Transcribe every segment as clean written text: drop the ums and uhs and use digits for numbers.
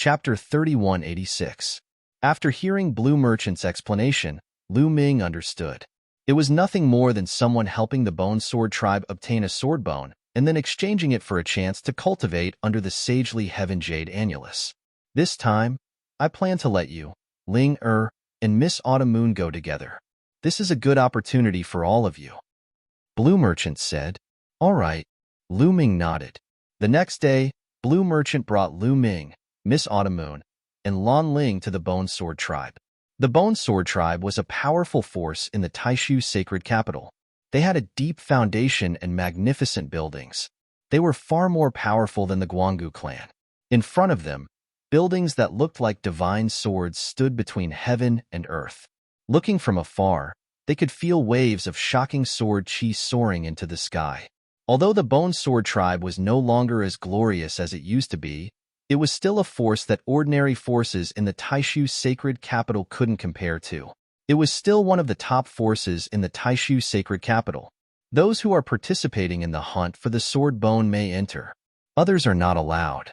Chapter 3186. After hearing Blue Merchant's explanation, Lu Ming understood. It was nothing more than someone helping the Bone Sword tribe obtain a sword bone and then exchanging it for a chance to cultivate under the sagely Heaven Jade Annulus. This time, I plan to let you, Ling and Miss Autumn Moon go together. This is a good opportunity for all of you. Blue Merchant said. All right. Lu Ming nodded. The next day, Blue Merchant brought Lu Ming, Miss Autumn Moon, and Lan Ling to the Bone Sword tribe. The Bone Sword tribe was a powerful force in the Taishu sacred capital. They had a deep foundation and magnificent buildings. They were far more powerful than the Guanggu clan. In front of them, buildings that looked like divine swords stood between heaven and earth. Looking from afar, they could feel waves of shocking sword chi soaring into the sky. Although the Bone Sword tribe was no longer as glorious as it used to be, it was still a force that ordinary forces in the Taishu sacred capital couldn't compare to. It was still one of the top forces in the Taishu sacred capital. Those who are participating in the hunt for the sword bone may enter. Others are not allowed.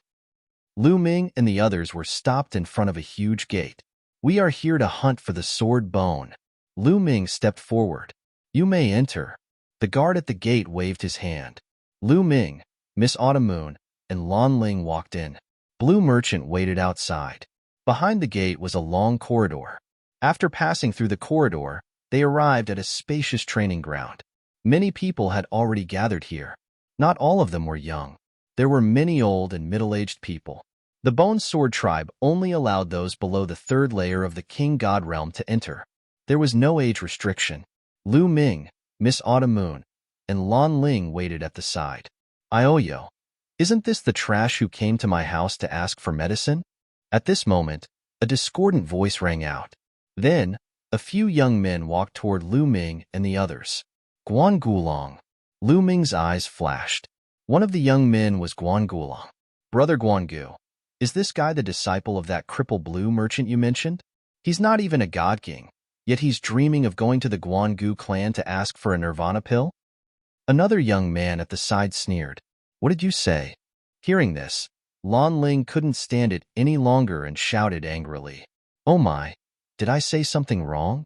Lu Ming and the others were stopped in front of a huge gate. We are here to hunt for the sword bone. Lu Ming stepped forward. You may enter. The guard at the gate waved his hand. Lu Ming, Miss Autumn Moon, and Lan Ling walked in. Blue Merchant waited outside. Behind the gate was a long corridor. After passing through the corridor, they arrived at a spacious training ground. Many people had already gathered here. Not all of them were young. There were many old and middle-aged people. The Bone Sword tribe only allowed those below the third layer of the King God realm to enter. There was no age restriction. Lu Ming, Miss Autumn Moon, and Lan Ling waited at the side. Ioyo, isn't this the trash who came to my house to ask for medicine? At this moment, a discordant voice rang out. Then, a few young men walked toward Lu Ming and the others. Guan Gulong. Lu Ming's eyes flashed. One of the young men was Guan Gulong. Brother Guangu, is this guy the disciple of that crippled Blue Merchant you mentioned? He's not even a god king, yet he's dreaming of going to the Guanggu clan to ask for a nirvana pill? Another young man at the side sneered. What did you say? Hearing this, Lan Ling couldn't stand it any longer and shouted angrily. Oh my, did I say something wrong?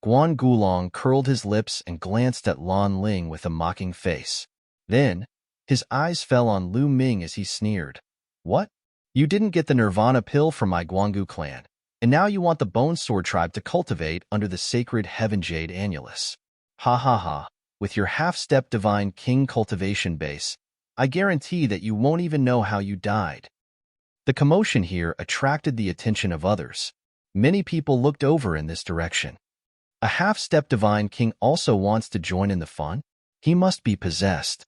Guan Gulong curled his lips and glanced at Lan Ling with a mocking face. Then, his eyes fell on Lu Ming as he sneered. What? You didn't get the nirvana pill from my Guanggu clan, and now you want the Bone Sword tribe to cultivate under the sacred Heaven Jade Annulus. Ha ha ha, with your half-step divine king cultivation base, I guarantee that you won't even know how you died. The commotion here attracted the attention of others. Many people looked over in this direction. A half-step divine king also wants to join in the fun? He must be possessed.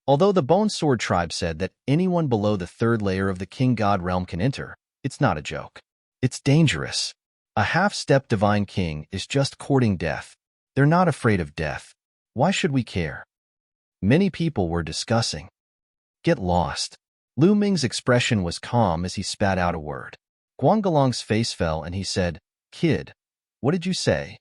Although the Bone Sword tribe said that anyone below the third layer of the King God realm can enter, it's not a joke. It's dangerous. A half-step divine king is just courting death. They're not afraid of death. Why should we care? Many people were discussing. Get lost. Lu Ming's expression was calm as he spat out a word. Guan Gulong's face fell and he said, Kid, what did you say?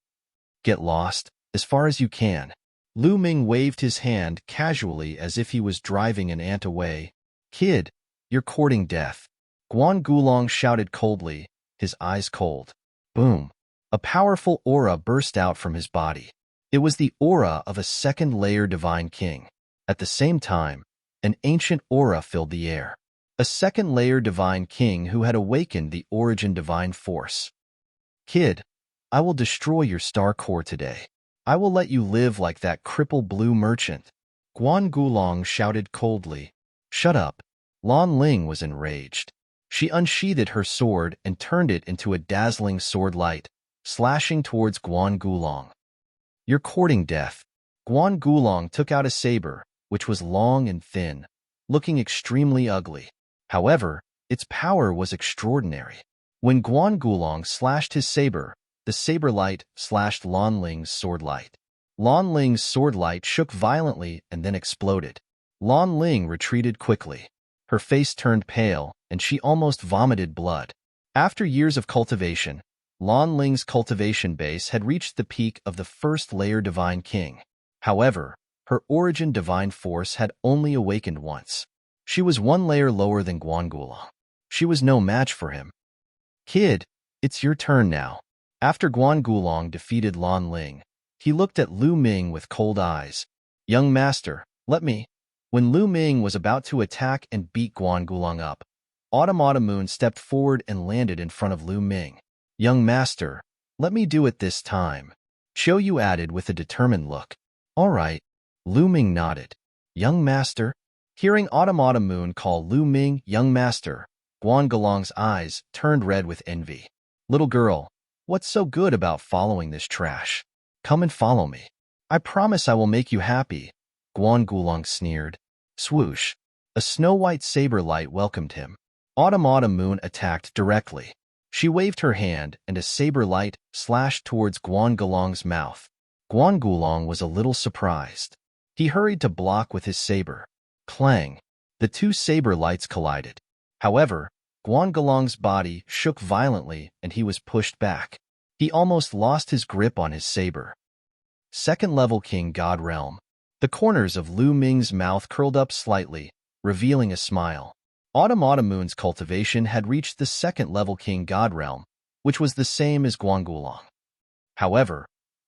Get lost, as far as you can. Lu Ming waved his hand casually as if he was driving an ant away. Kid, you're courting death. Guan Gulong shouted coldly, his eyes cold. Boom. A powerful aura burst out from his body. It was the aura of a second-layer divine king. At the same time, an ancient aura filled the air. A second-layer divine king who had awakened the origin divine force. Kid, I will destroy your star core today. I will let you live like that crippled Blue Merchant. Guan Gulong shouted coldly. Shut up. Lan Ling was enraged. She unsheathed her sword and turned it into a dazzling sword light, slashing towards Guan Gulong. You're courting death. Guan Gulong took out a saber, which was long and thin, looking extremely ugly. However, its power was extraordinary. When Guan Gulong slashed his saber, the saber light slashed Lan Ling's sword light. Lan Ling's sword light shook violently and then exploded. Lan Ling retreated quickly. Her face turned pale, and she almost vomited blood. After years of cultivation, Lan Ling's cultivation base had reached the peak of the first-layer Divine King. However, her origin divine force had only awakened once. She was one layer lower than Guangulong. She was no match for him. Kid, it's your turn now. After Guan Gulong defeated Lan Ling, he looked at Lu Ming with cold eyes. Young master, let me. When Lu Ming was about to attack and beat Guan Gulong up, Autumn Moon stepped forward and landed in front of Lu Ming. Young master, let me do it this time. Qiu Yu added with a determined look. All right. Lu Ming nodded. Young master? Hearing Autumn Moon call Lu Ming young master, Guan Gulong's eyes turned red with envy. Little girl, what's so good about following this trash? Come and follow me. I promise I will make you happy. Guan Gulong sneered. Swoosh. A snow-white saber light welcomed him. Autumn Moon attacked directly. She waved her hand and a saber light slashed towards Guan Gulong's mouth. Guan Gulong was a little surprised. He hurried to block with his saber. Clang! The two saber lights collided. However, Guan Gulong's body shook violently and he was pushed back. He almost lost his grip on his saber. Second-level King God Realm. The corners of Lu Ming's mouth curled up slightly, revealing a smile. Autumn Moon's cultivation had reached the second-level King God Realm, which was the same as Guan Gulong. However,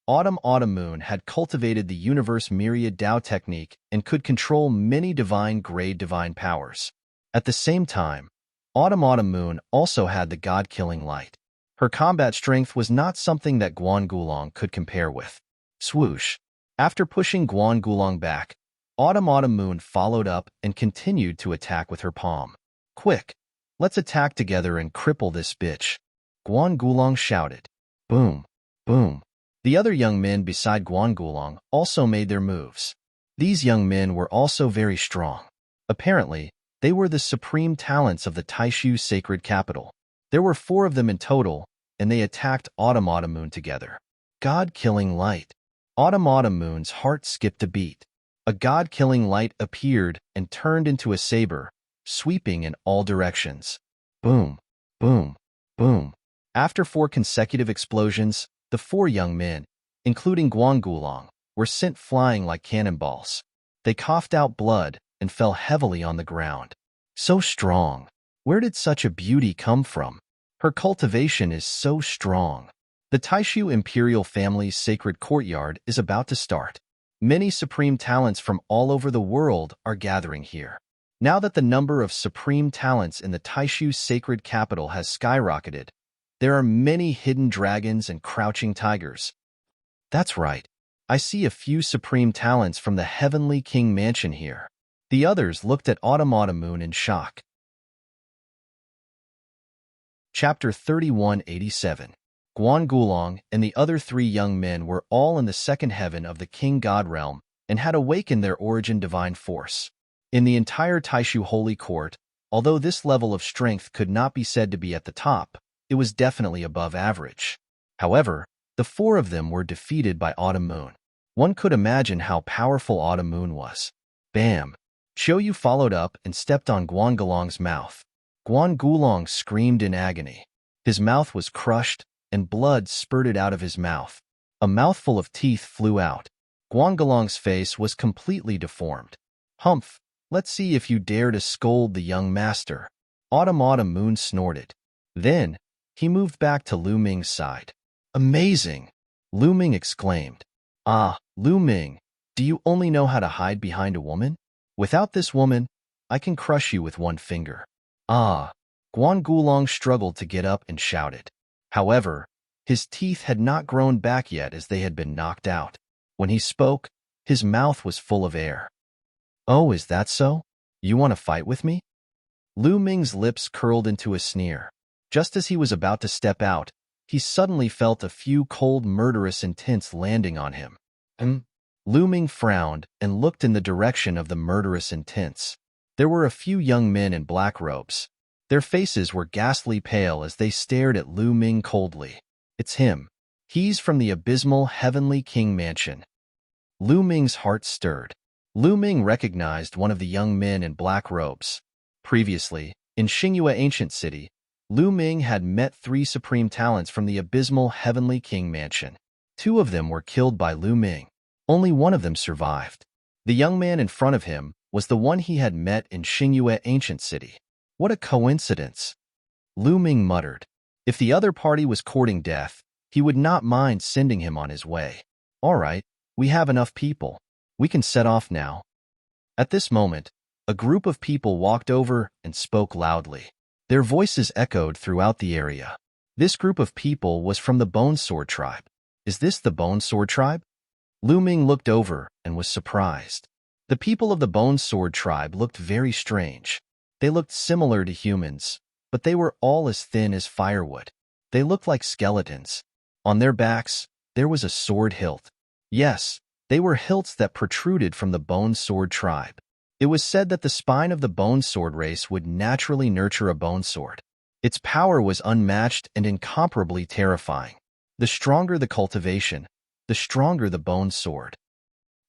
Autumn Moon had cultivated the Universe Myriad Dao technique and could control many divine-grade divine powers. At the same time, Autumn Moon also had the God-killing light. Her combat strength was not something that Guan Gulong could compare with. Swoosh! After pushing Guan Gulong back, Autumn Moon followed up and continued to attack with her palm. Quick! Let's attack together and cripple this bitch! Guan Gulong shouted. Boom! Boom! The other young men beside Guan Gulong also made their moves. These young men were also very strong. Apparently, they were the supreme talents of the Taishu sacred capital. There were 4 of them in total, and they attacked Autumn Moon together. God-killing light. Autumn Moon's heart skipped a beat. A God-killing light appeared and turned into a saber, sweeping in all directions. Boom! Boom! Boom! After 4 consecutive explosions, the 4 young men, including Guan Gulong, were sent flying like cannonballs. They coughed out blood and fell heavily on the ground. So strong. Where did such a beauty come from? Her cultivation is so strong. The Taishu imperial family's sacred courtyard is about to start. Many supreme talents from all over the world are gathering here. Now that the number of supreme talents in the Taishu sacred capital has skyrocketed, there are many hidden dragons and crouching tigers. That's right. I see a few supreme talents from the Heavenly King Mansion here. The others looked at Autumn Moon in shock. Chapter 3187. Guan Gulong and the other 3 young men were all in the second heaven of the King God Realm and had awakened their origin divine force. In the entire Taishu Holy Court, although this level of strength could not be said to be at the top, it was definitely above average. However, the 4 of them were defeated by Autumn Moon. One could imagine how powerful Autumn Moon was. Bam! Qiu Yu followed up and stepped on Guan Gulong's mouth. Guan Gulong screamed in agony. His mouth was crushed, and blood spurted out of his mouth. A mouthful of teeth flew out. Guan Gulong's face was completely deformed. Humph! Let's see if you dare to scold the young master. Autumn Moon snorted. Then, he moved back to Lu Ming's side. Amazing! Lu Ming exclaimed. Ah, Lu Ming, do you only know how to hide behind a woman? Without this woman, I can crush you with one finger. Ah! Guan Gulong struggled to get up and shouted. However, his teeth had not grown back yet as they had been knocked out. When he spoke, his mouth was full of air. Oh, is that so? You want to fight with me? Lu Ming's lips curled into a sneer. Just as he was about to step out, he suddenly felt a few cold, murderous intents landing on him. Lu Ming frowned and looked in the direction of the murderous intents. There were a few young men in black robes. Their faces were ghastly pale as they stared at Lu Ming coldly. It's him. He's from the abysmal Heavenly King Mansion. Lu Ming's heart stirred. Lu Ming recognized one of the young men in black robes. Previously, in Xingyue Ancient City, Lu Ming had met 3 supreme talents from the abysmal Heavenly King Mansion. 2 of them were killed by Lu Ming. Only one of them survived. The young man in front of him was the one he had met in Xingyue Ancient City. What a coincidence. Lu Ming muttered. If the other party was courting death, he would not mind sending him on his way. All right, we have enough people. We can set off now. At this moment, a group of people walked over and spoke loudly. Their voices echoed throughout the area. This group of people was from the Bone Sword tribe. Is this the Bone Sword tribe? Lu Ming looked over and was surprised. The people of the Bone Sword tribe looked very strange. They looked similar to humans, but they were all as thin as firewood. They looked like skeletons. On their backs, there was a sword hilt. Yes, they were hilts that protruded from the Bone Sword tribe. It was said that the spine of the Bone Sword race would naturally nurture a bone sword. Its power was unmatched and incomparably terrifying. The stronger the cultivation, the stronger the bone sword.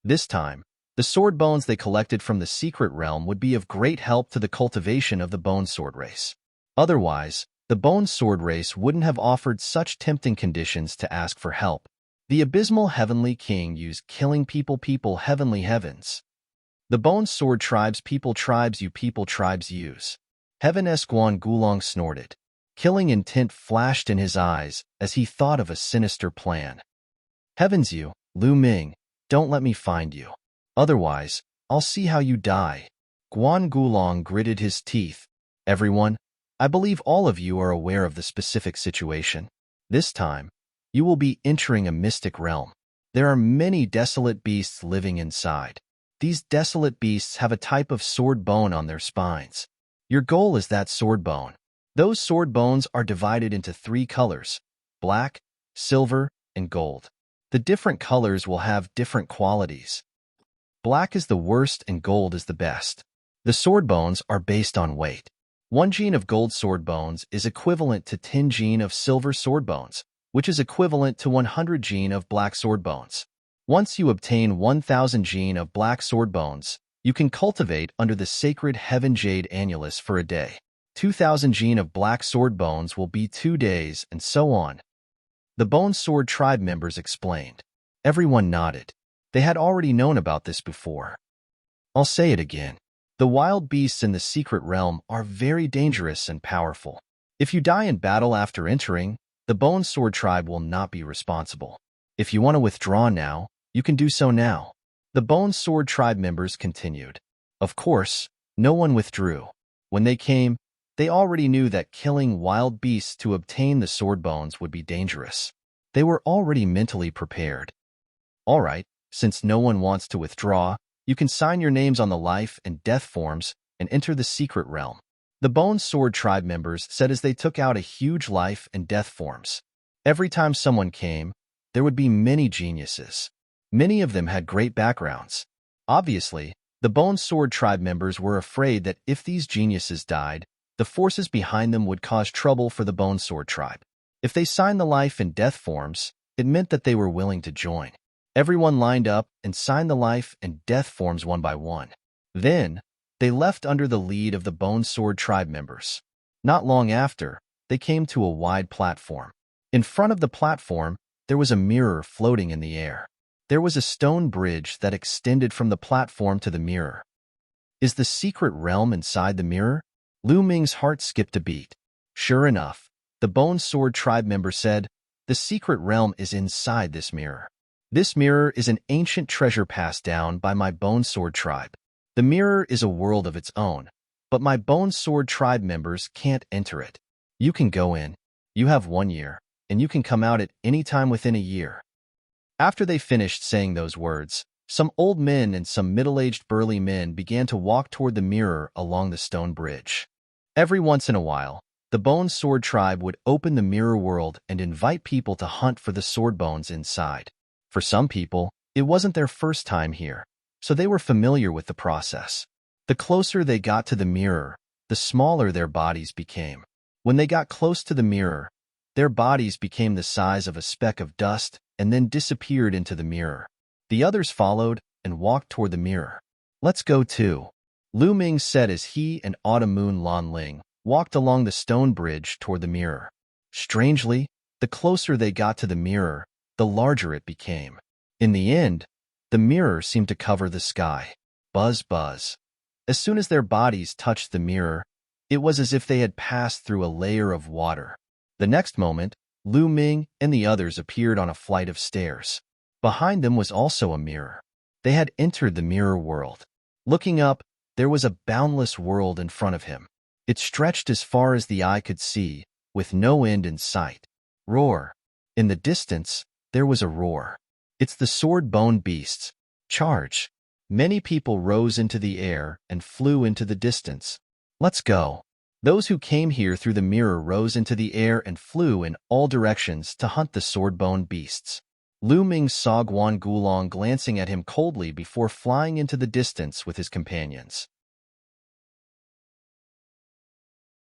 This time, the sword bones they collected from the secret realm would be of great help to the cultivation of the bone sword race. Otherwise, the bone sword race wouldn't have offered such tempting conditions to ask for help. The abysmal heavenly king used killing people heavenly heavens. The bone sword tribes you people tribes use. Heaven Guan Gulong snorted. Killing intent flashed in his eyes as he thought of a sinister plan. Heavens you, Lu Ming, don't let me find you. Otherwise, I'll see how you die. Guan Gulong gritted his teeth. Everyone, I believe all of you are aware of the specific situation. This time, you will be entering a mystic realm. There are many desolate beasts living inside. These desolate beasts have a type of sword bone on their spines. Your goal is that sword bone. Those sword bones are divided into 3 colors: black, silver, and gold. The different colors will have different qualities. Black is the worst and gold is the best. The sword bones are based on weight. 1 gene of gold sword bones is equivalent to 10 gene of silver sword bones, which is equivalent to 100 gene of black sword bones. Once you obtain 1,000 gene of black sword bones, you can cultivate under the sacred heaven jade annulus for a day. 2,000 gene of black sword bones will be 2 days, and so on. The Bone Sword tribe members explained. Everyone nodded. They had already known about this before. I'll say it again. The wild beasts in the secret realm are very dangerous and powerful. If you die in battle after entering, the Bone Sword tribe will not be responsible. If you want to withdraw now, you can do so now. The Bone Sword tribe members continued. Of course, no one withdrew. When they came, they already knew that killing wild beasts to obtain the sword bones would be dangerous. They were already mentally prepared. All right, since no one wants to withdraw, you can sign your names on the life and death forms and enter the secret realm. The Bone Sword tribe members said as they took out a huge life and death forms. Every time someone came, there would be many geniuses. Many of them had great backgrounds. Obviously, the Bone Sword tribe members were afraid that if these geniuses died, the forces behind them would cause trouble for the Bone Sword tribe. If they signed the life and death forms, it meant that they were willing to join. Everyone lined up and signed the life and death forms one by one. Then, they left under the lead of the Bone Sword tribe members. Not long after, they came to a wide platform. In front of the platform, there was a mirror floating in the air. There was a stone bridge that extended from the platform to the mirror. Is the secret realm inside the mirror? Lu Ming's heart skipped a beat. Sure enough, the Bone Sword tribe member said, the secret realm is inside this mirror. This mirror is an ancient treasure passed down by my Bone Sword tribe. The mirror is a world of its own, but my Bone Sword tribe members can't enter it. You can go in. You have 1 year, and you can come out at any time within a year. After they finished saying those words, some old men and some middle-aged burly men began to walk toward the mirror along the stone bridge. Every once in a while, the Bone Sword tribe would open the mirror world and invite people to hunt for the sword bones inside. For some people, it wasn't their first time here, so they were familiar with the process. The closer they got to the mirror, the smaller their bodies became. When they got close to the mirror, their bodies became the size of a speck of dust and then disappeared into the mirror. The others followed and walked toward the mirror. Let's go too, Lu Ming said as he and Autumn Moon Lan Ling walked along the stone bridge toward the mirror. Strangely, the closer they got to the mirror, the larger it became. In the end, the mirror seemed to cover the sky. Buzz, buzz. As soon as their bodies touched the mirror, It was as if they had passed through a layer of water. The next moment, Lu Ming and the others appeared on a flight of stairs. Behind them was also a mirror. They had entered the mirror world. Looking up, there was a boundless world in front of him. It stretched as far as the eye could see, with no end in sight. Roar. In the distance, there was a roar. It's the sword-bone beasts. Charge. Many people rose into the air and flew into the distance. Let's go. Those who came here through the mirror rose into the air and flew in all directions to hunt the sword-bone beasts. Lu Ming saw Guan Gulong glancing at him coldly before flying into the distance with his companions.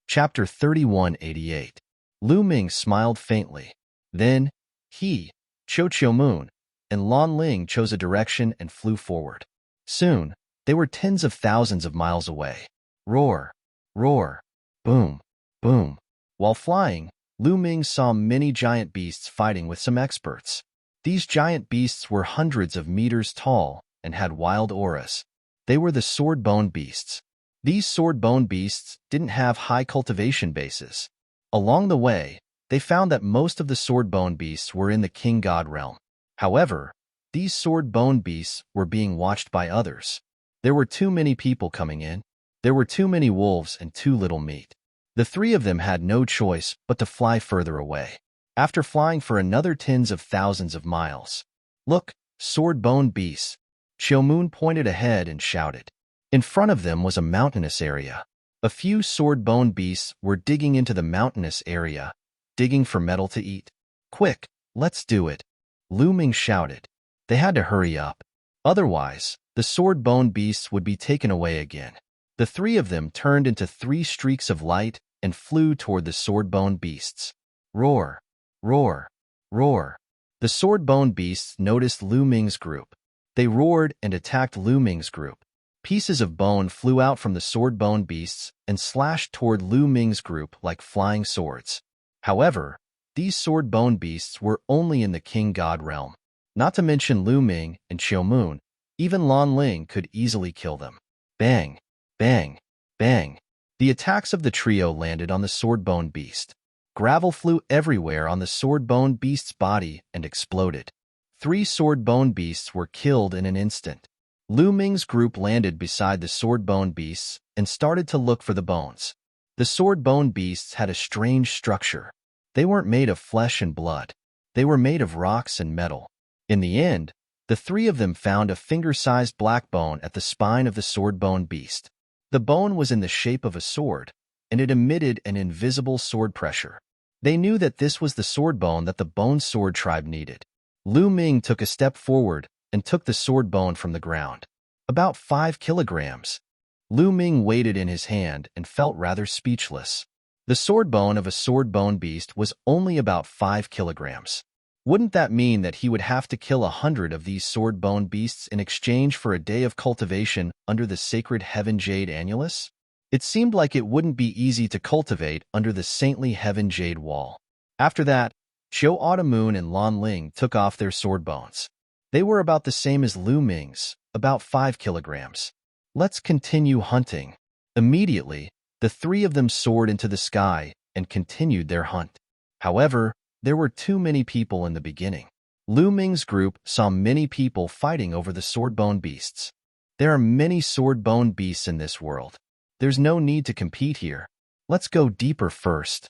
Chapter 3188. Lu Ming smiled faintly. Then, he, Cho Moon, and Lan Ling chose a direction and flew forward. Soon, they were tens of thousands of miles away. Roar, roar, boom, boom. While flying, Lu Ming saw many giant beasts fighting with some experts. These giant beasts were hundreds of meters tall and had wild auras. They were the sword-bone beasts. These sword-bone beasts didn't have high cultivation bases. Along the way, they found that most of the sword-bone beasts were in the king god realm. However, these sword-bone beasts were being watched by others. There were too many people coming in. There were too many wolves and too little meat. The three of them had no choice but to fly further away. After flying for another tens of thousands of miles. Look, sword-bone beasts. Qiu Moon pointed ahead and shouted. In front of them was a mountainous area. A few sword-bone beasts were digging into the mountainous area, digging for metal to eat. Quick, let's do it. Lu Ming shouted. They had to hurry up. Otherwise, the sword-bone beasts would be taken away again. The three of them turned into 3 streaks of light and flew toward the sword-bone beasts. Roar, roar, roar. The sword-bone beasts noticed Lu Ming's group. They roared and attacked Lu Ming's group. Pieces of bone flew out from the sword-bone beasts and slashed toward Lu Ming's group like flying swords. However, these sword-bone beasts were only in the king god realm. Not to mention Lu Ming and Qiu Moon, even Lan Ling could easily kill them. Bang, bang, bang. The attacks of the trio landed on the sword-bone beast. Gravel flew everywhere on the sword-bone beast's body and exploded. 3 sword-bone beasts were killed in an instant. Lu Ming's group landed beside the sword-bone beasts and started to look for the bones. The sword-bone beasts had a strange structure. They weren't made of flesh and blood. They were made of rocks and metal. In the end, the 3 of them found a finger-sized black bone at the spine of the sword-bone beast. The bone was in the shape of a sword, and it emitted an invisible sword pressure. They knew that this was the sword bone that the Bone Sword tribe needed. Lu Ming took a step forward and took the sword bone from the ground. About 5 kilograms. Lu Ming weighed it in his hand and felt rather speechless. The sword bone of a sword bone beast was only about 5 kilograms. Wouldn't that mean that he would have to kill 100 of these sword bone beasts in exchange for a day of cultivation under the sacred Heaven Jade Annulus? It seemed like it wouldn't be easy to cultivate under the saintly Heaven Jade Wall. After that, Qiu Moon and Lan Ling took off their sword bones. They were about the same as Lu Ming's, about 5 kilograms. Let's continue hunting. Immediately, the 3 of them soared into the sky and continued their hunt. However, there were too many people in the beginning. Lu Ming's group saw many people fighting over the sword-bone beasts. There are many sword-bone beasts in this world. There's no need to compete here. Let's go deeper first.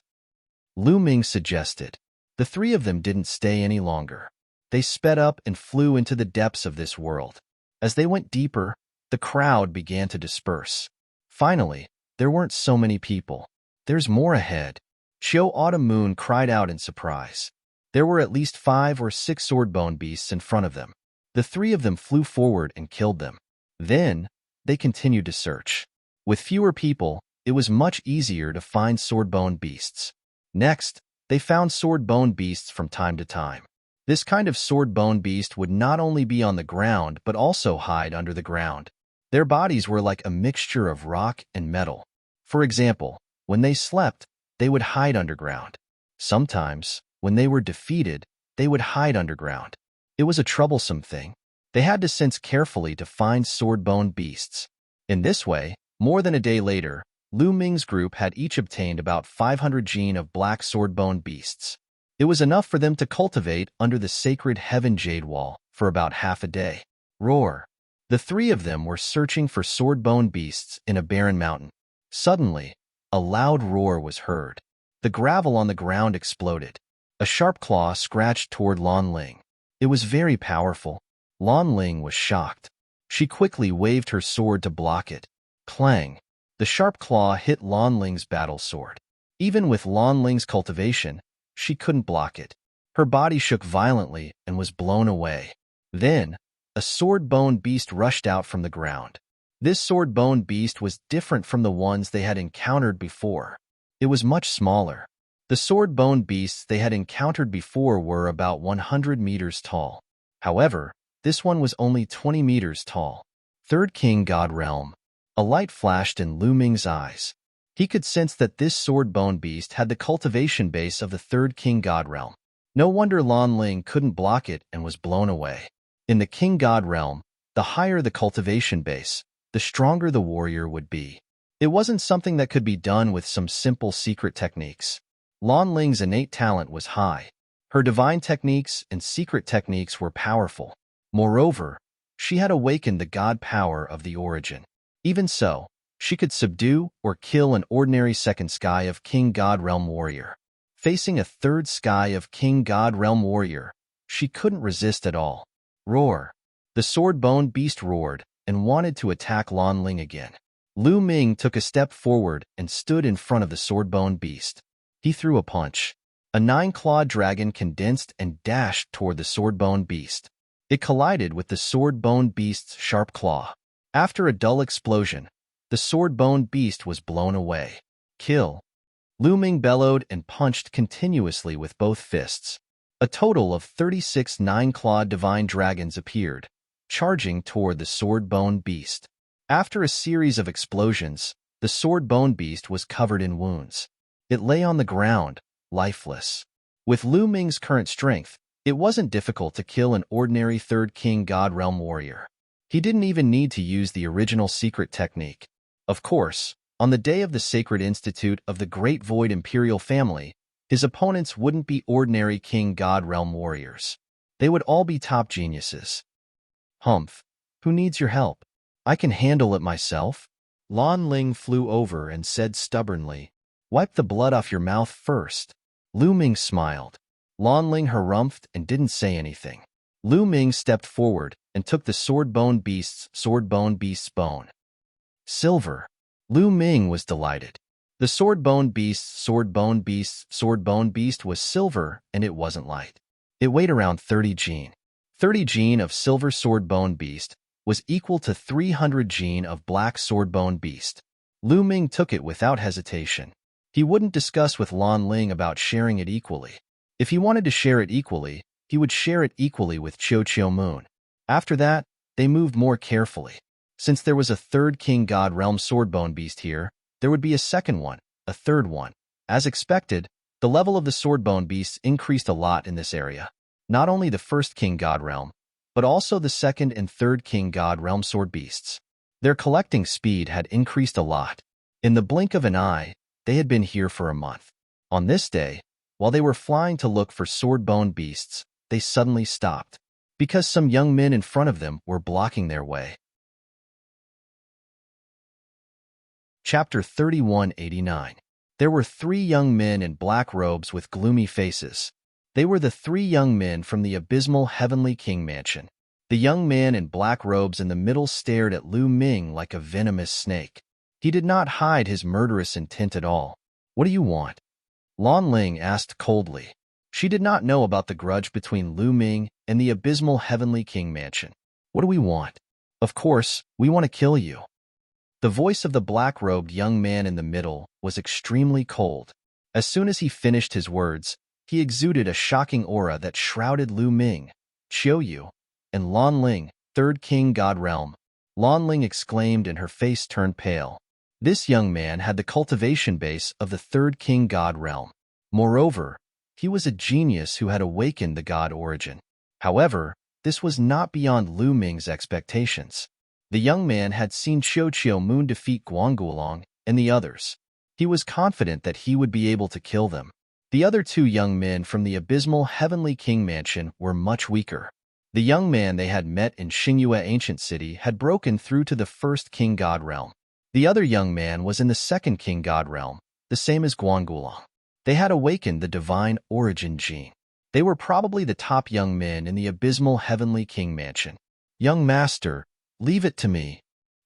Lu Ming suggested. The 3 of them didn't stay any longer. They sped up and flew into the depths of this world. As they went deeper, the crowd began to disperse. Finally, there weren't so many people. There's more ahead. Qiu Moon cried out in surprise. There were at least 5 or 6 sword-bone beasts in front of them. The 3 of them flew forward and killed them. Then, they continued to search. With fewer people, it was much easier to find sword-bone beasts. Next, they found sword-bone beasts from time to time. This kind of sword-bone beast would not only be on the ground but also hide under the ground. Their bodies were like a mixture of rock and metal. For example, when they slept, they would hide underground. Sometimes, when they were defeated, they would hide underground. It was a troublesome thing. They had to sense carefully to find sword-bone beasts. In this way, more than a day later, Lu Ming's group had each obtained about 500 gene of black sword-bone beasts. It was enough for them to cultivate under the sacred heaven jade wall for about half a day. Roar! The three of them were searching for sword-bone beasts in a barren mountain. Suddenly, a loud roar was heard. The gravel on the ground exploded. A sharp claw scratched toward Lan Ling. It was very powerful. Lan Ling was shocked. She quickly waved her sword to block it. Clang! The sharp claw hit Lan Ling's battle sword. Even with Lan Ling's cultivation, she couldn't block it. Her body shook violently and was blown away. Then, a sword-bone beast rushed out from the ground. This sword-bone beast was different from the ones they had encountered before. It was much smaller. The sword-bone beasts they had encountered before were about 100 meters tall. However, this one was only 20 meters tall. Third King God Realm. A light flashed in Lu Ming's eyes. He could sense that this sword-bone beast had the cultivation base of the Third King God Realm. No wonder Lan Ling couldn't block it and was blown away. In the King God Realm, the higher the cultivation base, the stronger the warrior would be. It wasn't something that could be done with some simple secret techniques. Lan Ling's innate talent was high. Her divine techniques and secret techniques were powerful. Moreover, she had awakened the god power of the origin. Even so, she could subdue or kill an ordinary second sky of King God Realm warrior. Facing a third sky of King God Realm warrior, she couldn't resist at all. Roar! The sword-bone beast roared and wanted to attack Lan Ling again. Lu Ming took a step forward and stood in front of the sword-bone beast. He threw a punch. A 9-clawed dragon condensed and dashed toward the sword-bone beast. It collided with the sword-bone beast's sharp claw. After a dull explosion, the sword-bone beast was blown away. Kill! Lu Ming bellowed and punched continuously with both fists. A total of 36 9-clawed divine dragons appeared, charging toward the sword-bone beast. After a series of explosions, the sword-bone beast was covered in wounds. It lay on the ground, lifeless. With Lu Ming's current strength, it wasn't difficult to kill an ordinary Third King God Realm warrior. He didn't even need to use the original secret technique. Of course, on the day of the Sacred Institute of the Great Void Imperial Family, his opponents wouldn't be ordinary King God Realm warriors. They would all be top geniuses. Humph! Who needs your help? I can handle it myself. Lan Ling flew over and said stubbornly, "Wipe the blood off your mouth first." Lu Ming smiled. Lan Ling harumphed and didn't say anything. Lu Ming stepped forward and took the sword-bone beast's bone. Silver. Lu Ming was delighted. The sword-bone beast was silver, and it wasn't light. It weighed around 30 gene. 30 gene of silver sword-bone beast was equal to 300 gene of black sword-bone beast. Lu Ming took it without hesitation. He wouldn't discuss with Lan Ling about sharing it equally. If he wanted to share it equally, he would share it equally with Qiu Moon. After that, they moved more carefully. Since there was a third King God Realm sword-bone beast here, there would be a second one, a third one. As expected, the level of the sword-bone beasts increased a lot in this area. Not only the first King God Realm, but also the second and third King God Realm sword beasts. Their collecting speed had increased a lot. In the blink of an eye, they had been here for a month. On this day, while they were flying to look for sword-bone beasts, they suddenly stopped, because some young men in front of them were blocking their way. Chapter 3189. There were 3 young men in black robes with gloomy faces. They were the 3 young men from the abysmal Heavenly King Mansion. The young man in black robes in the middle stared at Lu Ming like a venomous snake. He did not hide his murderous intent at all. "What do you want?" Lan Ling asked coldly. She did not know about the grudge between Lu Ming and the abysmal Heavenly King Mansion. "What do we want?" "Of course, we want to kill you." The voice of the black-robed young man in the middle was extremely cold. As soon as he finished his words, he exuded a shocking aura that shrouded Lu Ming, Qiu, and Lan Ling, Third King God Realm. Lan Ling exclaimed and her face turned pale. This young man had the cultivation base of the Third King God Realm. Moreover, he was a genius who had awakened the god origin. However, this was not beyond Lu Ming's expectations. The young man had seen Qiu Moon defeat Guanggulong and the others. He was confident that he would be able to kill them. The other two young men from the abysmal Heavenly King Mansion were much weaker. The young man they had met in Xingyue Ancient City had broken through to the first King God Realm. The other young man was in the second King God Realm, the same as Guangulong. They had awakened the divine origin gene. They were probably the top young men in the abysmal Heavenly King Mansion. "Young master, leave it to me,"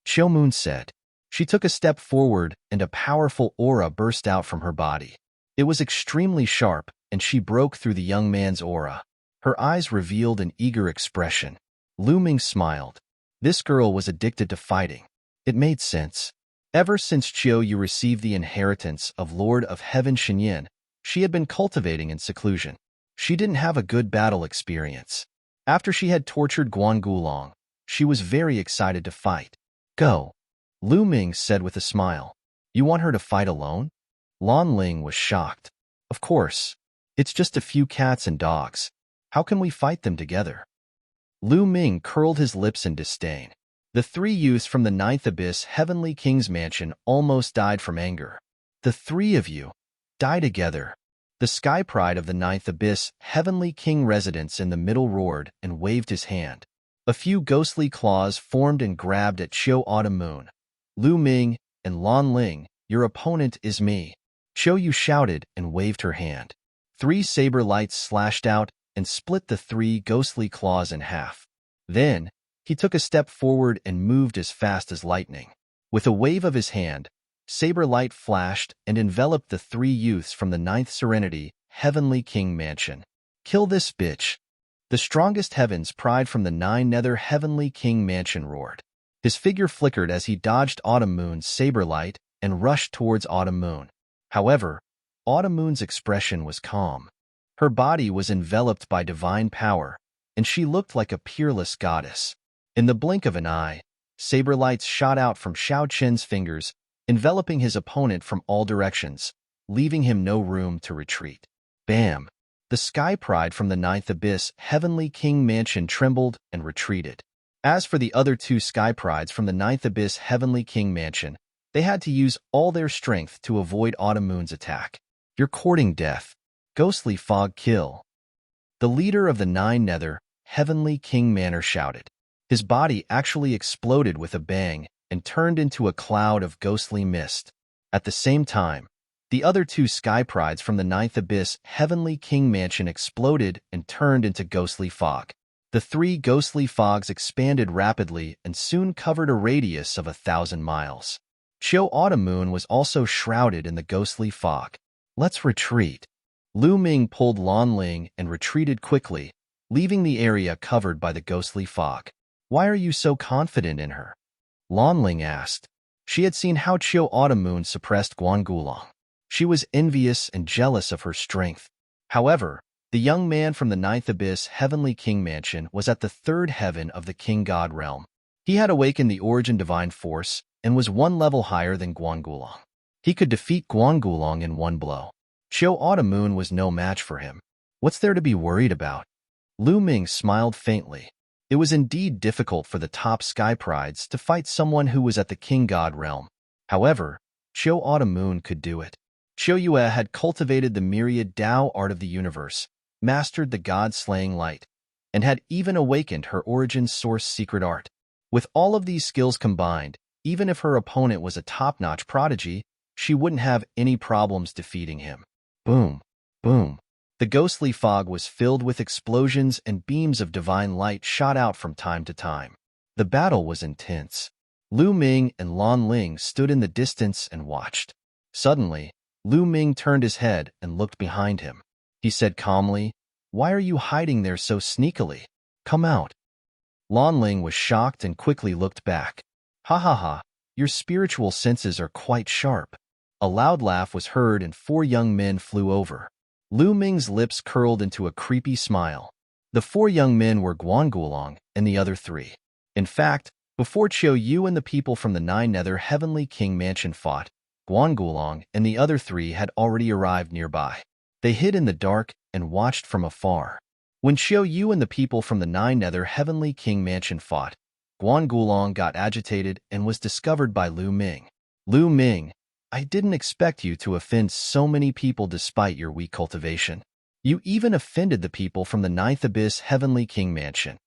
Qiu Moon said. She took a step forward and a powerful aura burst out from her body. It was extremely sharp, and she broke through the young man's aura. Her eyes revealed an eager expression. Lu Ming smiled. This girl was addicted to fighting. It made sense. Ever since Qiu Yu received the inheritance of Lord of Heaven Shenyan, she had been cultivating in seclusion. She didn't have a good battle experience. After she had tortured Guangulong, she was very excited to fight. "Go," Lu Ming said with a smile. "You want her to fight alone?" Lan Ling was shocked. "Of course. It's just a few cats and dogs. How can we fight them together?" Lu Ming curled his lips in disdain. The three youths from the Ninth Abyss Heavenly King's Mansion almost died from anger. "The three of you, die together." The Sky Pride of the Ninth Abyss Heavenly King residence in the middle roared and waved his hand. A few ghostly claws formed and grabbed at Qiu Autumn Moon. "Lu Ming and Lan Ling, your opponent is me." Qiu Yu shouted and waved her hand. 3 saber lights slashed out and split the 3 ghostly claws in half. Then, he took a step forward and moved as fast as lightning. With a wave of his hand, saber light flashed and enveloped the 3 youths from the Ninth Serenity Heavenly King Mansion. "Kill this bitch." The strongest Heaven's Pride from the Nine Nether Heavenly King Mansion roared. His figure flickered as he dodged Autumn Moon's saber light and rushed towards Autumn Moon. However, Autumn Moon's expression was calm. Her body was enveloped by divine power, and she looked like a peerless goddess. In the blink of an eye, saber lights shot out from Xiao Chen's fingers, enveloping his opponent from all directions, leaving him no room to retreat. Bam! The Sky Pride from the Ninth Abyss Heavenly King Mansion trembled and retreated. As for the other 2 Sky Prides from the Ninth Abyss Heavenly King Mansion, they had to use all their strength to avoid Autumn Moon's attack. "You're courting death. Ghostly Fog kill." The leader of the Nine Nether Heavenly King Manor shouted. His body actually exploded with a bang and turned into a cloud of ghostly mist. At the same time, the other 2 Sky Prides from the Ninth Abyss Heavenly King Mansion exploded and turned into ghostly fog. The 3 ghostly fogs expanded rapidly and soon covered a radius of 1,000 miles. Qiu Autumn Moon was also shrouded in the ghostly fog. "Let's retreat." Lu Ming pulled Lan Ling and retreated quickly, leaving the area covered by the ghostly fog. "Why are you so confident in her?" Lan Ling asked. She had seen how Qiu Autumn Moon suppressed Guangulong. She was envious and jealous of her strength. However, the young man from the Ninth Abyss Heavenly King Mansion was at the 3rd heaven of the King God Realm. He had awakened the Origin Divine Force and was 1 level higher than Guangulong. He could defeat Guangulong in 1 blow. Qiu Autumn Moon was no match for him. What's there to be worried about? Lu Ming smiled faintly. It was indeed difficult for the top Sky Prides to fight someone who was at the King God Realm. However, Qiu Autumn Moon could do it. Qiu Yue had cultivated the myriad Tao art of the universe, mastered the god-slaying light, and had even awakened her origin source secret art. With all of these skills combined, even if her opponent was a top-notch prodigy, she wouldn't have any problems defeating him. Boom, boom. The ghostly fog was filled with explosions and beams of divine light shot out from time to time. The battle was intense. Lu Ming and Lan Ling stood in the distance and watched. Suddenly, Lu Ming turned his head and looked behind him. He said calmly, "Why are you hiding there so sneakily? Come out." Lan Ling was shocked and quickly looked back. "Ha ha ha, your spiritual senses are quite sharp." A loud laugh was heard and 4 young men flew over. Lu Ming's lips curled into a creepy smile. The 4 young men were Guangulong and the other 3. In fact, before Qiu Yu and the people from the Nine Nether Heavenly King Mansion fought, Guangulong and the other 3 had already arrived nearby. They hid in the dark and watched from afar. When Qiu Yu and the people from the Nine Nether Heavenly King Mansion fought, Guangulong got agitated and was discovered by Lu Ming. "Lu Ming, I didn't expect you to offend so many people despite your weak cultivation. You even offended the people from the ninth abyss Heavenly King Mansion.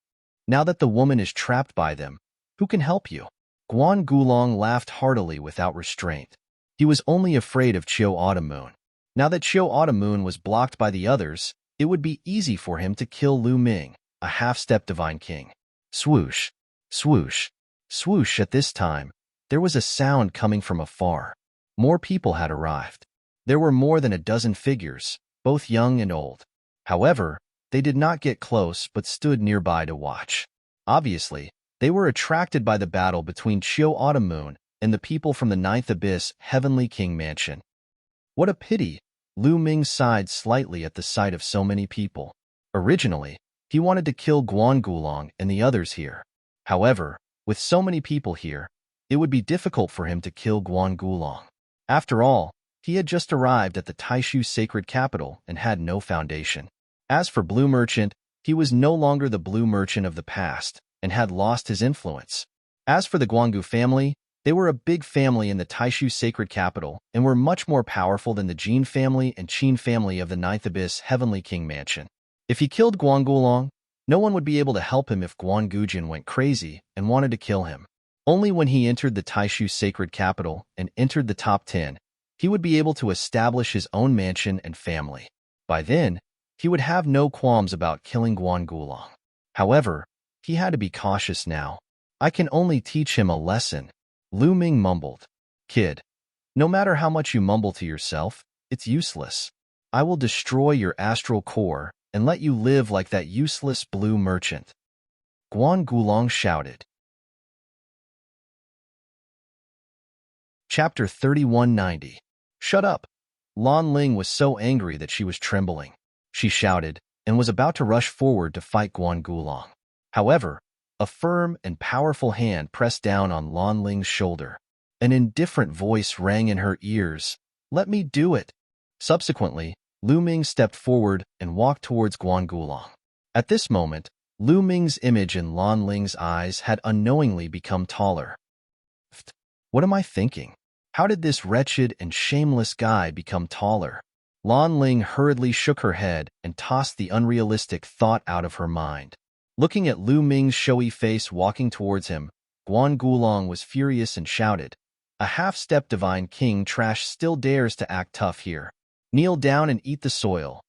Now that the woman is trapped by them, who can help you? Guan Gulong laughed heartily without restraint. He was only afraid of Chiao Autumn Moon. Now that Chiao Autumn Moon was blocked by the others, it would be easy for him to kill Lu Ming, a half-step divine king. Swoosh, swoosh, swoosh. At this time, there was a sound coming from afar. More people had arrived. There were more than a dozen figures, both young and old. However, they did not get close but stood nearby to watch. Obviously, they were attracted by the battle between Chiao Autumn Moon and the people from the ninth abyss Heavenly King Mansion. What a pity! Lu Ming sighed slightly at the sight of so many people. Originally, he wanted to kill Guan Gulong and the others here. However, with so many people here, it would be difficult for him to kill Guan Gulong. After all, he had just arrived at the Taishu sacred capital and had no foundation. As for Blue Merchant, he was no longer the Blue Merchant of the past and had lost his influence. As for the Guanggu family, they were a big family in the Taishu sacred capital and were much more powerful than the Jin family and Qin family of the ninth abyss Heavenly King Mansion. If he killed Guan Gulong, no one would be able to help him if Guan Gujin went crazy and wanted to kill him. Only when he entered the Taishu sacred capital and entered the top 10, he would be able to establish his own mansion and family. By then, he would have no qualms about killing Guan Gulong. However, he had to be cautious now. I can only teach him a lesson. Lu Ming mumbled. Kid, no matter how much you mumble to yourself, it's useless. I will destroy your astral core and let you live like that useless Blue Merchant. Guan Gulong shouted. Chapter 3190. Shut up. Lan Ling was so angry that she was trembling. She shouted and was about to rush forward to fight Guan Gulong. However, a firm and powerful hand pressed down on Lan Ling's shoulder. An indifferent voice rang in her ears. Let me do it. Subsequently, Lu Ming stepped forward and walked towards Guan Gulong. At this moment, Lu Ming's image in Lan Ling's eyes had unknowingly become taller. What am I thinking? How did this wretched and shameless guy become taller? Lan Ling hurriedly shook her head and tossed the unrealistic thought out of her mind. Looking at Lu Ming's showy face walking towards him, Guan Gulong was furious and shouted, A half-step divine king trash still dares to act tough here. Kneel down and eat the soil.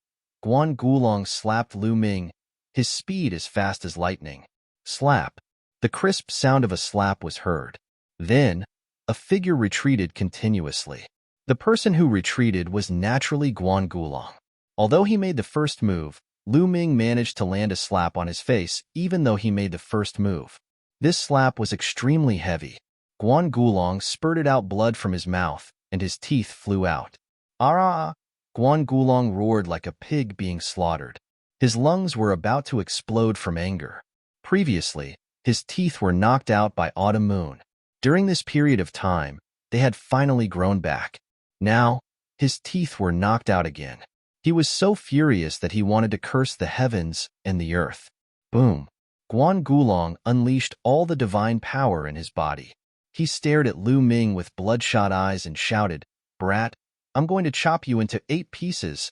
Guan Gulong slapped Lu Ming, his speed as fast as lightning. Slap. The crisp sound of a slap was heard. Then, a figure retreated continuously. The person who retreated was naturally Guan Gulong. Although he made the first move, Lu Ming managed to land a slap on his face even though he made the first move. This slap was extremely heavy. Guan Gulong spurted out blood from his mouth, and his teeth flew out. Ah! Guan Gulong roared like a pig being slaughtered. His lungs were about to explode from anger. Previously, his teeth were knocked out by Autumn Moon. During this period of time, they had finally grown back. Now, his teeth were knocked out again. He was so furious that he wanted to curse the heavens and the earth. Boom! Guan Gulong unleashed all the divine power in his body. He stared at Lu Ming with bloodshot eyes and shouted, Brat, I'm going to chop you into 8 pieces.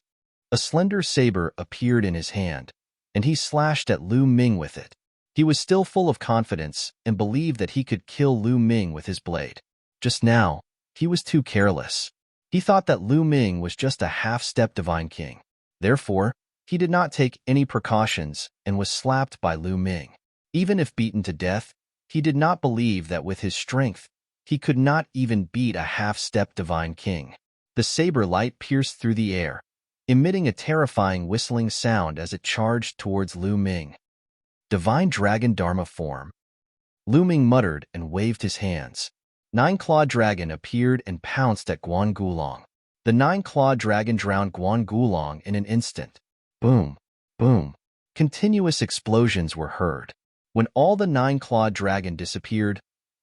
A slender saber appeared in his hand, and he slashed at Lu Ming with it. He was still full of confidence and believed that he could kill Lu Ming with his blade. Just now, he was too careless. He thought that Lu Ming was just a half-step divine king. Therefore, he did not take any precautions and was slapped by Lu Ming. Even if beaten to death, he did not believe that with his strength, he could not even beat a half-step divine king. The saber light pierced through the air, emitting a terrifying whistling sound as it charged towards Lu Ming. Divine Dragon Dharma form. Lu Ming muttered and waved his hands. 9-clawed dragon appeared and pounced at Guan Gulong. The 9-clawed dragon drowned Guan Gulong in an instant. Boom, boom. Continuous explosions were heard. When all the 9-clawed dragon disappeared,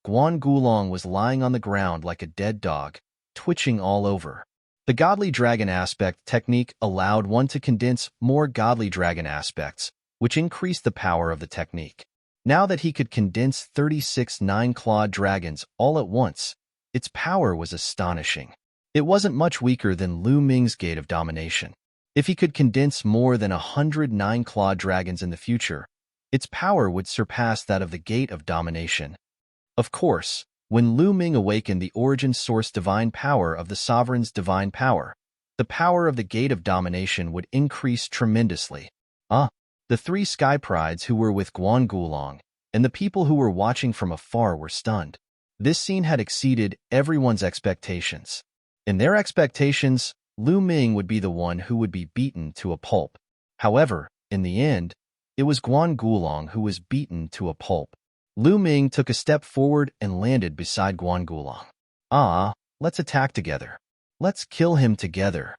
Guan Gulong was lying on the ground like a dead dog, twitching all over. The godly dragon aspect technique allowed one to condense more godly dragon aspects, which increased the power of the technique. Now that he could condense 36 9-clawed dragons all at once, its power was astonishing. It wasn't much weaker than Lu Ming's Gate of Domination. If he could condense more than 109-clawed dragons in the future, its power would surpass that of the Gate of Domination. Of course, when Lu Ming awakened the origin source divine power of the sovereign's divine power, the power of the Gate of Domination would increase tremendously. The three sky prides who were with Guan Gulong and the people who were watching from afar were stunned. This scene had exceeded everyone's expectations. In their expectations, Lu Ming would be the one who would be beaten to a pulp. However, in the end, it was Guan Gulong who was beaten to a pulp. Lu Ming took a step forward and landed beside Guan Gulong. Let's attack together. Let's kill him together.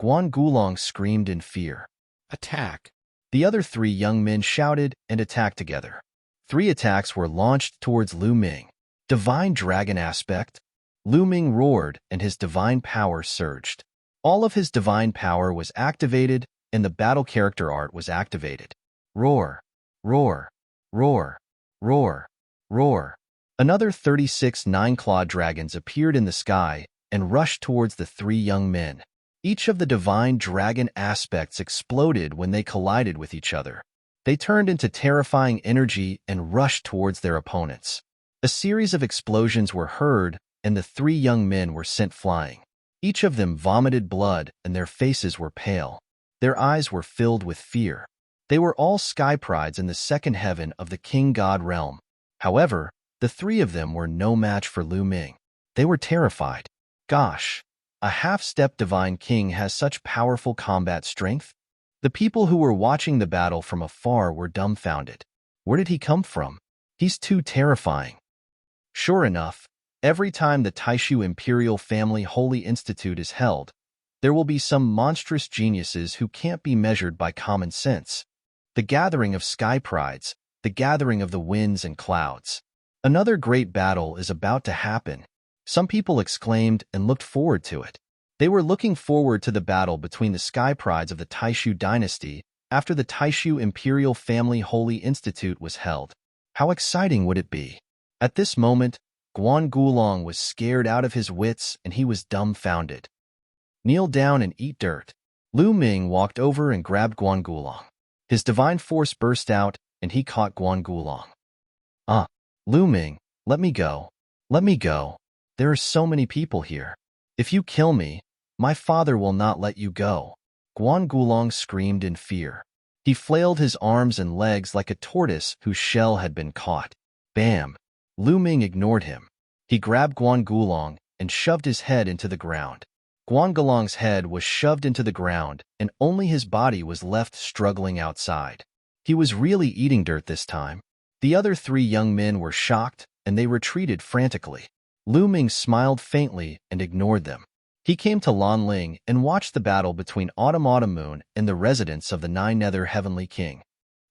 Guan Gulong screamed in fear. Attack! The other three young men shouted and attacked together. 3 attacks were launched towards Lu Ming. Divine Dragon Aspect. Lu Ming roared and his divine power surged. All of his divine power was activated and the battle character art was activated. Roar, roar, roar, roar, roar. Another 36 9-clawed dragons appeared in the sky and rushed towards the 3 young men. Each of the divine dragon aspects exploded when they collided with each other. They turned into terrifying energy and rushed towards their opponents. A series of explosions were heard, and the 3 young men were sent flying. Each of them vomited blood, and their faces were pale. Their eyes were filled with fear. They were all sky prides in the second heaven of the king god realm. However, the 3 of them were no match for Lu Ming. They were terrified. Gosh, a half-step divine king has such powerful combat strength? The people who were watching the battle from afar were dumbfounded. Where did he come from? He's too terrifying. Sure enough, every time the Taishu Imperial Family Holy Institute is held, there will be some monstrous geniuses who can't be measured by common sense. The gathering of sky prides, the gathering of the winds and clouds. Another great battle is about to happen. Some people exclaimed and looked forward to it. They were looking forward to the battle between the sky prides of the Taishu dynasty after the Taishu Imperial Family Holy Institute was held. How exciting would it be? At this moment, Guan Gulong was scared out of his wits and he was dumbfounded. Kneel down and eat dirt. Lu Ming walked over and grabbed Guan Gulong. His divine force burst out and he caught Guan Gulong. Lu Ming, let me go. Let me go. There are so many people here. If you kill me, my father will not let you go. Guan Gulong screamed in fear. He flailed his arms and legs like a tortoise whose shell had been caught. Bam! Lu Ming ignored him. He grabbed Guan Gulong and shoved his head into the ground. Guan Gulong's head was shoved into the ground and only his body was left struggling outside. He was really eating dirt this time. The other 3 young men were shocked and they retreated frantically. Lu Ming smiled faintly and ignored them. He came to Lanling and watched the battle between Autumn Moon and the residents of the 9 Nether Heavenly King.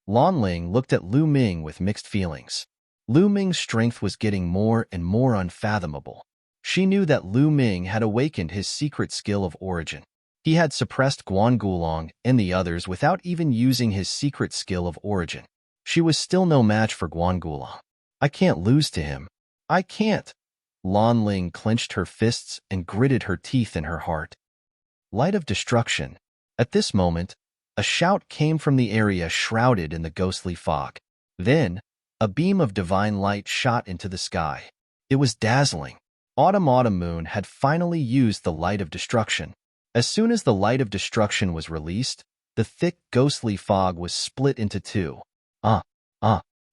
Lanling looked at Lu Ming with mixed feelings. Lu Ming's strength was getting more and more unfathomable. She knew that Lu Ming had awakened his secret skill of origin. He had suppressed Guan Gulong and the others without even using his secret skill of origin. She was still no match for Guan Gulong. I can't lose to him. I can't. Lanling clenched her fists and gritted her teeth in her heart. Light of destruction. At this moment, a shout came from the area shrouded in the ghostly fog. Then, a beam of divine light shot into the sky. It was dazzling. Autumn Moon had finally used the light of destruction. As soon as the light of destruction was released, the thick ghostly fog was split into 2.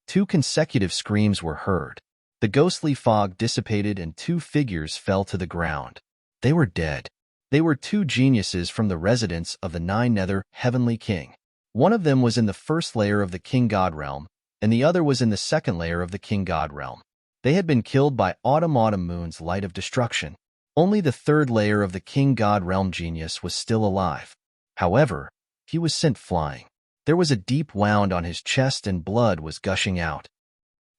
2 consecutive screams were heard. The ghostly fog dissipated and 2 figures fell to the ground. They were dead. They were 2 geniuses from the residence of the 9 Nether Heavenly King. One of them was in the first layer of the King God Realm, and the other was in the second layer of the King God Realm. They had been killed by Autumn Moon's light of destruction. Only the 3rd layer of the King God Realm genius was still alive. However, he was sent flying. There was a deep wound on his chest and blood was gushing out.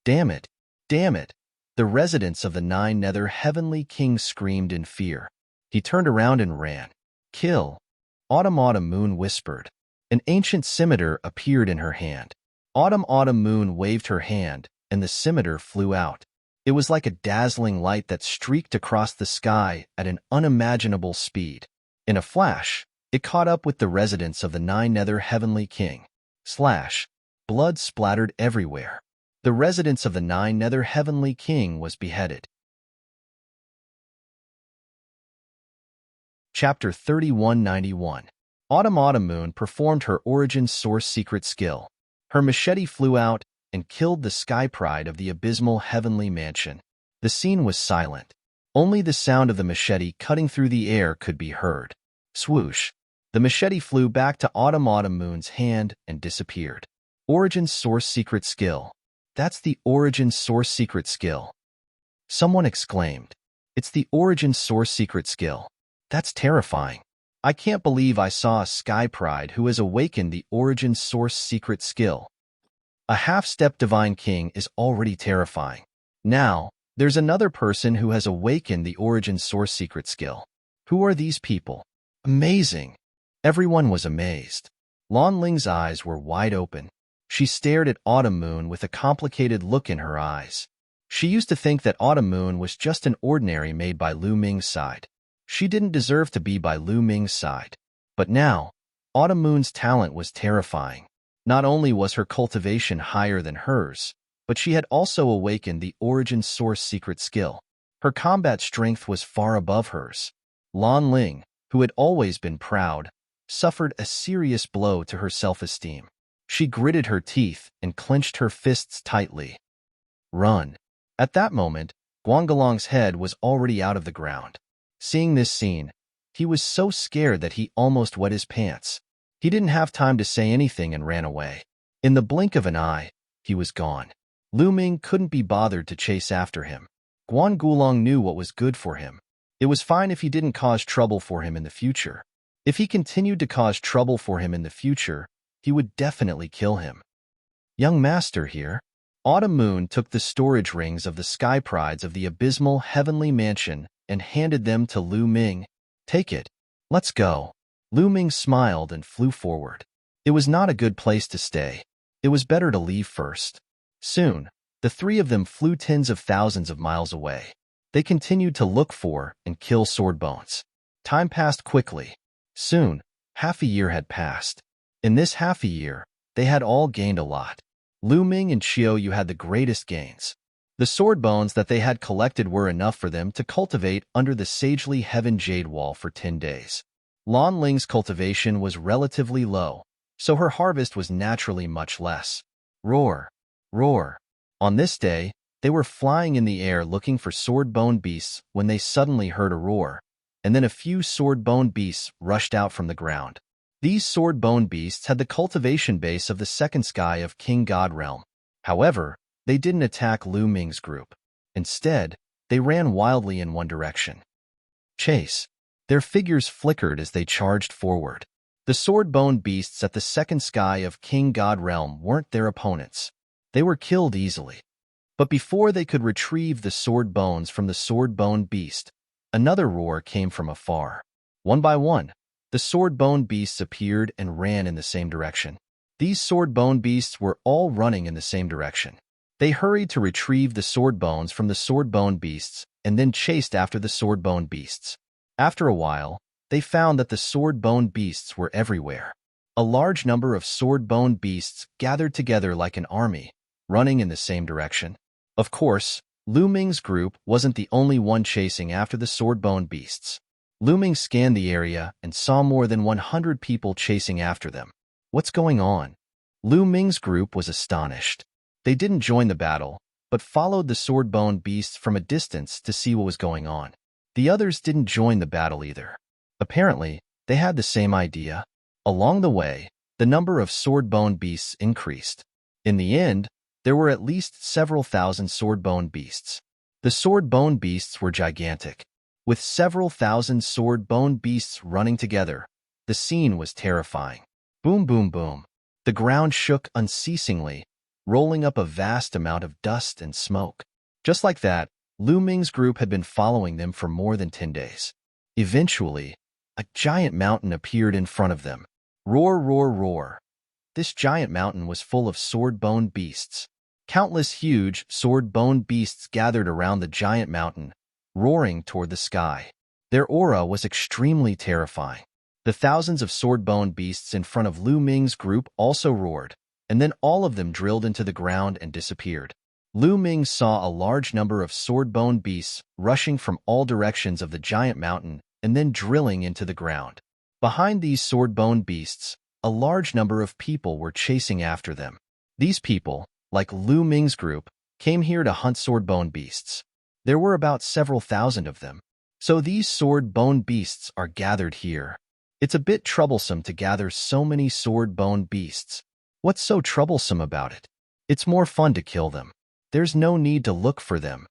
Damn it! Damn it! The residents of the 9 Nether Heavenly King screamed in fear. He turned around and ran. Kill! Autumn Moon whispered. An ancient scimitar appeared in her hand. Autumn Moon waved her hand, and the scimitar flew out. It was like a dazzling light that streaked across the sky at an unimaginable speed. In a flash, it caught up with the residents of the Nine-Nether Heavenly King. Slash. Blood splattered everywhere. The residents of the Nine-Nether Heavenly King was beheaded. Chapter 3191. Autumn Moon performed her origin source secret skill. Her machete flew out and killed the sky pride of the abysmal heavenly mansion. The scene was silent. Only the sound of the machete cutting through the air could be heard. Swoosh. The machete flew back to Autumn Moon's hand and disappeared. Origin source secret skill. That's the origin source secret skill. Someone exclaimed. It's the origin source secret skill. That's terrifying. I can't believe I saw a sky pride who has awakened the origin source secret skill. A half-step divine king is already terrifying. Now, there's another person who has awakened the origin source secret skill. Who are these people? Amazing. Everyone was amazed. Lan Ling's eyes were wide open. She stared at Autumn Moon with a complicated look in her eyes. She used to think that Autumn Moon was just an ordinary made by Lu Ming's side. She didn't deserve to be by Lu Ming's side. But now, Autumn Moon's talent was terrifying. Not only was her cultivation higher than hers, but she had also awakened the origin source secret skill. Her combat strength was far above hers. Lan Ling, who had always been proud, suffered a serious blow to her self-esteem. She gritted her teeth and clenched her fists tightly. Run. At that moment, Guangalong's head was already out of the ground. Seeing this scene, he was so scared that he almost wet his pants. He didn't have time to say anything and ran away. In the blink of an eye, he was gone. Lu Ming couldn't be bothered to chase after him. Guangulong knew what was good for him. It was fine if he didn't cause trouble for him in the future. If he continued to cause trouble for him in the future, he would definitely kill him. Young master here. Autumn Moon took the storage rings of the sky prides of the abysmal heavenly mansion and handed them to Lu Ming. Take it. Let's go. Lu Ming smiled and flew forward. It was not a good place to stay. It was better to leave first. Soon, the three of them flew tens of thousands of miles away. They continued to look for and kill swordbones. Time passed quickly. Soon, half a year had passed. In this half a year, they had all gained a lot. Lu Ming and Xiao Yu had the greatest gains. The sword bones that they had collected were enough for them to cultivate under the sagely heaven jade wall for 10 days. Lan Ling's cultivation was relatively low, so her harvest was naturally much less. Roar, roar. On this day, they were flying in the air looking for sword-bone beasts when they suddenly heard a roar, and then a few sword-bone beasts rushed out from the ground. These sword-bone beasts had the cultivation base of the second sky of King God Realm. However, they didn't attack Lu Ming's group. Instead, they ran wildly in one direction. Chase. Their figures flickered as they charged forward. The sword-bone beasts at the second sky of King God Realm weren't their opponents. They were killed easily. But before they could retrieve the sword bones from the sword-bone beast, another roar came from afar. One by one, the sword-bone beasts appeared and ran in the same direction. These sword-bone beasts were all running in the same direction. They hurried to retrieve the sword bones from the sword-bone beasts and then chased after the sword-bone beasts. After a while, they found that the sword-bone beasts were everywhere. A large number of sword-bone beasts gathered together like an army, running in the same direction. Of course, Lu Ming's group wasn't the only one chasing after the sword-bone beasts. Lu Ming scanned the area and saw more than 100 people chasing after them. What's going on? Lu Ming's group was astonished. They didn't join the battle, but followed the sword-bone beasts from a distance to see what was going on. The others didn't join the battle either. Apparently, they had the same idea. Along the way, the number of sword-bone beasts increased. In the end, there were at least several thousand sword-bone beasts. The sword-bone beasts were gigantic. With several thousand sword-bone beasts running together, the scene was terrifying. Boom, boom, boom. The ground shook unceasingly, rolling up a vast amount of dust and smoke. Just like that, Lu Ming's group had been following them for more than 10 days. Eventually, a giant mountain appeared in front of them. Roar, roar, roar. This giant mountain was full of sword-bone beasts. Countless huge, sword-boned beasts gathered around the giant mountain, roaring toward the sky. Their aura was extremely terrifying. The thousands of sword-boned beasts in front of Lu Ming's group also roared, and then all of them drilled into the ground and disappeared. Lu Ming saw a large number of sword-boned beasts rushing from all directions of the giant mountain and then drilling into the ground. Behind these sword-boned beasts, a large number of people were chasing after them. These people, like Lu Ming's group, came here to hunt sword-boned beasts. There were about several thousand of them. So these sword-boned beasts are gathered here. It's a bit troublesome to gather so many sword-boned beasts. What's so troublesome about it? It's more fun to kill them. There's no need to look for them.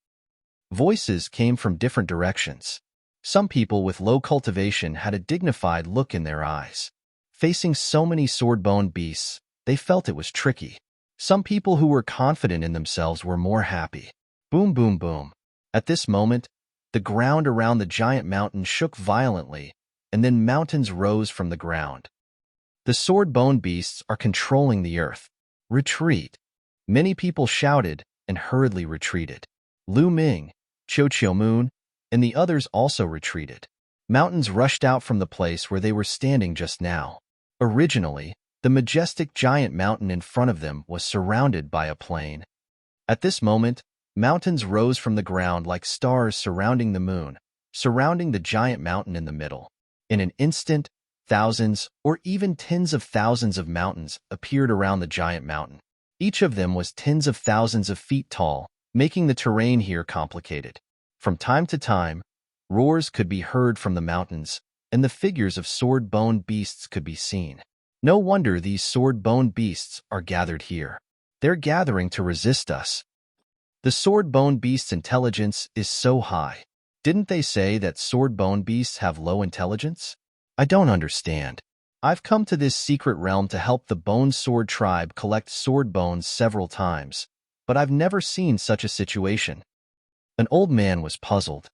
Voices came from different directions. Some people with low cultivation had a dignified look in their eyes. Facing so many sword-boned beasts, they felt it was tricky. Some people who were confident in themselves were more happy. Boom, boom, boom. At this moment, the ground around the giant mountain shook violently, and then mountains rose from the ground. The sword-boned beasts are controlling the earth. Retreat. Many people shouted and hurriedly retreated. Lu Ming, Qiu Moon, and the others also retreated. Mountains rushed out from the place where they were standing just now. Originally, the majestic giant mountain in front of them was surrounded by a plain. At this moment, mountains rose from the ground like stars surrounding the moon, surrounding the giant mountain in the middle. In an instant, thousands or even tens of thousands of mountains appeared around the giant mountain. Each of them was tens of thousands of feet tall, making the terrain here complicated. From time to time, roars could be heard from the mountains, and the figures of sword-boned beasts could be seen. No wonder these sword-boned beasts are gathered here. They're gathering to resist us. The sword-boned beast's intelligence is so high. Didn't they say that sword-boned beasts have low intelligence? I don't understand. I've come to this secret realm to help the Bone Sword tribe collect sword bones several times, but I've never seen such a situation. An old man was puzzled.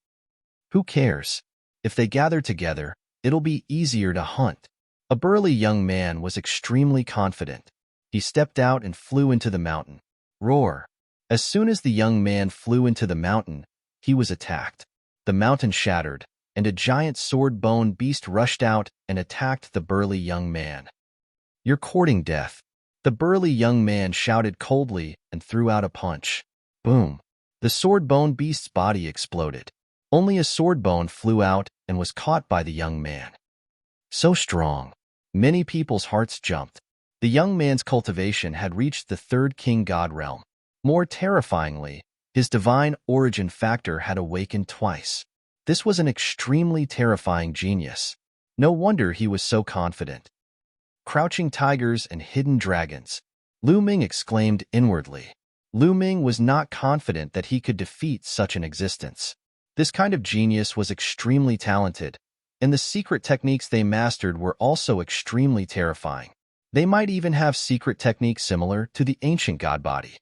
Who cares? If they gather together, it'll be easier to hunt. A burly young man was extremely confident. He stepped out and flew into the mountain. Roar! As soon as the young man flew into the mountain, he was attacked. The mountain shattered, and a giant sword-boned beast rushed out and attacked the burly young man. You're courting death. The burly young man shouted coldly and threw out a punch. Boom! The sword-boned beast's body exploded. Only a sword bone flew out and was caught by the young man. So strong. Many people's hearts jumped. The young man's cultivation had reached the third king god realm. More terrifyingly, his divine origin factor had awakened twice. This was an extremely terrifying genius. No wonder he was so confident. Crouching tigers and hidden dragons. Lu Ming exclaimed inwardly. Lu Ming was not confident that he could defeat such an existence. This kind of genius was extremely talented, and the secret techniques they mastered were also extremely terrifying. They might even have secret techniques similar to the ancient god body.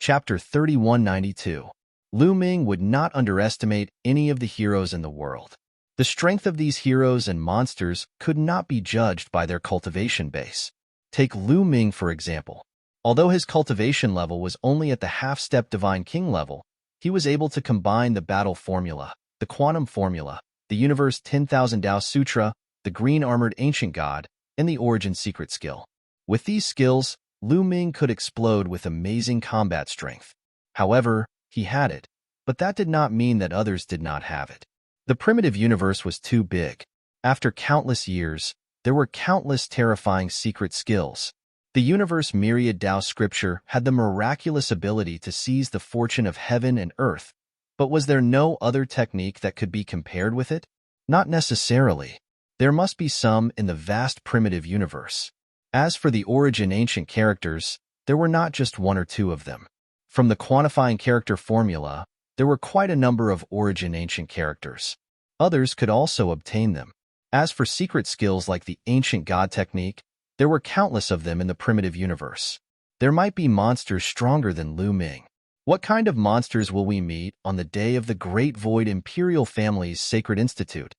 Chapter 3192. Lu Ming would not underestimate any of the heroes in the world. The strength of these heroes and monsters could not be judged by their cultivation base. Take Lu Ming, for example. Although his cultivation level was only at the half-step Divine King level, he was able to combine the battle formula, the quantum formula, the universe 10,000 Tao Sutra, the green-armored ancient god, and the origin secret skill. With these skills, Lu Ming could explode with amazing combat strength. However, he had it, but that did not mean that others did not have it. The primitive universe was too big. After countless years, there were countless terrifying secret skills. The universe myriad Tao scripture had the miraculous ability to seize the fortune of heaven and earth, but was there no other technique that could be compared with it? Not necessarily. There must be some in the vast primitive universe. As for the origin ancient characters, there were not just one or two of them. From the quantifying character formula, there were quite a number of origin ancient characters. Others could also obtain them. As for secret skills like the ancient god technique, there were countless of them in the primitive universe. There might be monsters stronger than Lu Ming. What kind of monsters will we meet on the day of the Great Void Imperial Family's Sacred Institute?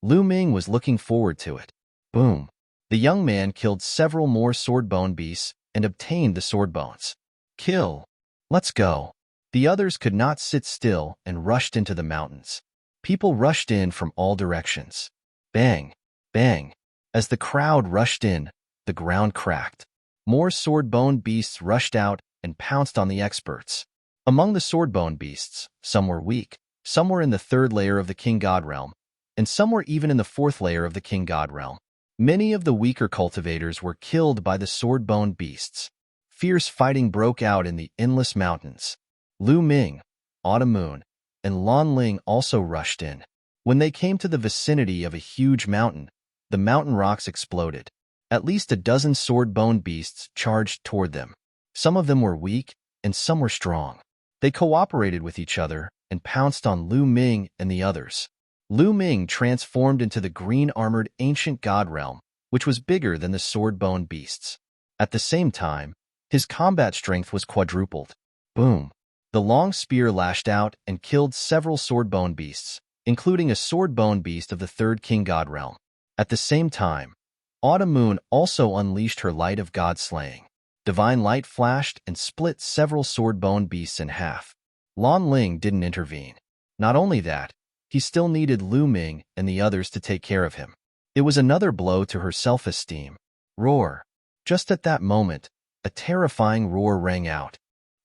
Lu Ming was looking forward to it. Boom! The young man killed several more sword-bone beasts and obtained the sword bones. Kill. Let's go. The others could not sit still and rushed into the mountains. People rushed in from all directions. Bang, bang. As the crowd rushed in, the ground cracked. More sword-bone beasts rushed out and pounced on the experts. Among the sword-bone beasts, some were weak, some were in the third layer of the king god realm, and some were even in the fourth layer of the king god realm. Many of the weaker cultivators were killed by the sword-bone beasts. Fierce fighting broke out in the endless mountains. Lu Ming, Autumn Moon, and Lan Ling also rushed in. When they came to the vicinity of a huge mountain, the mountain rocks exploded. At least a dozen sword-bone beasts charged toward them. Some of them were weak, and some were strong. They cooperated with each other and pounced on Lu Ming and the others. Lu Ming transformed into the green-armored ancient god realm, which was bigger than the sword-bone beasts. At the same time, his combat strength was quadrupled. Boom! The long spear lashed out and killed several sword-bone beasts, including a sword-bone beast of the third king god realm. At the same time, Autumn Moon also unleashed her light of god slaying. Divine light flashed and split several sword-bone beasts in half. Lan Ling didn't intervene. Not only that, he still needed Lu Ming and the others to take care of him. It was another blow to her self-esteem. Roar! Just at that moment, a terrifying roar rang out.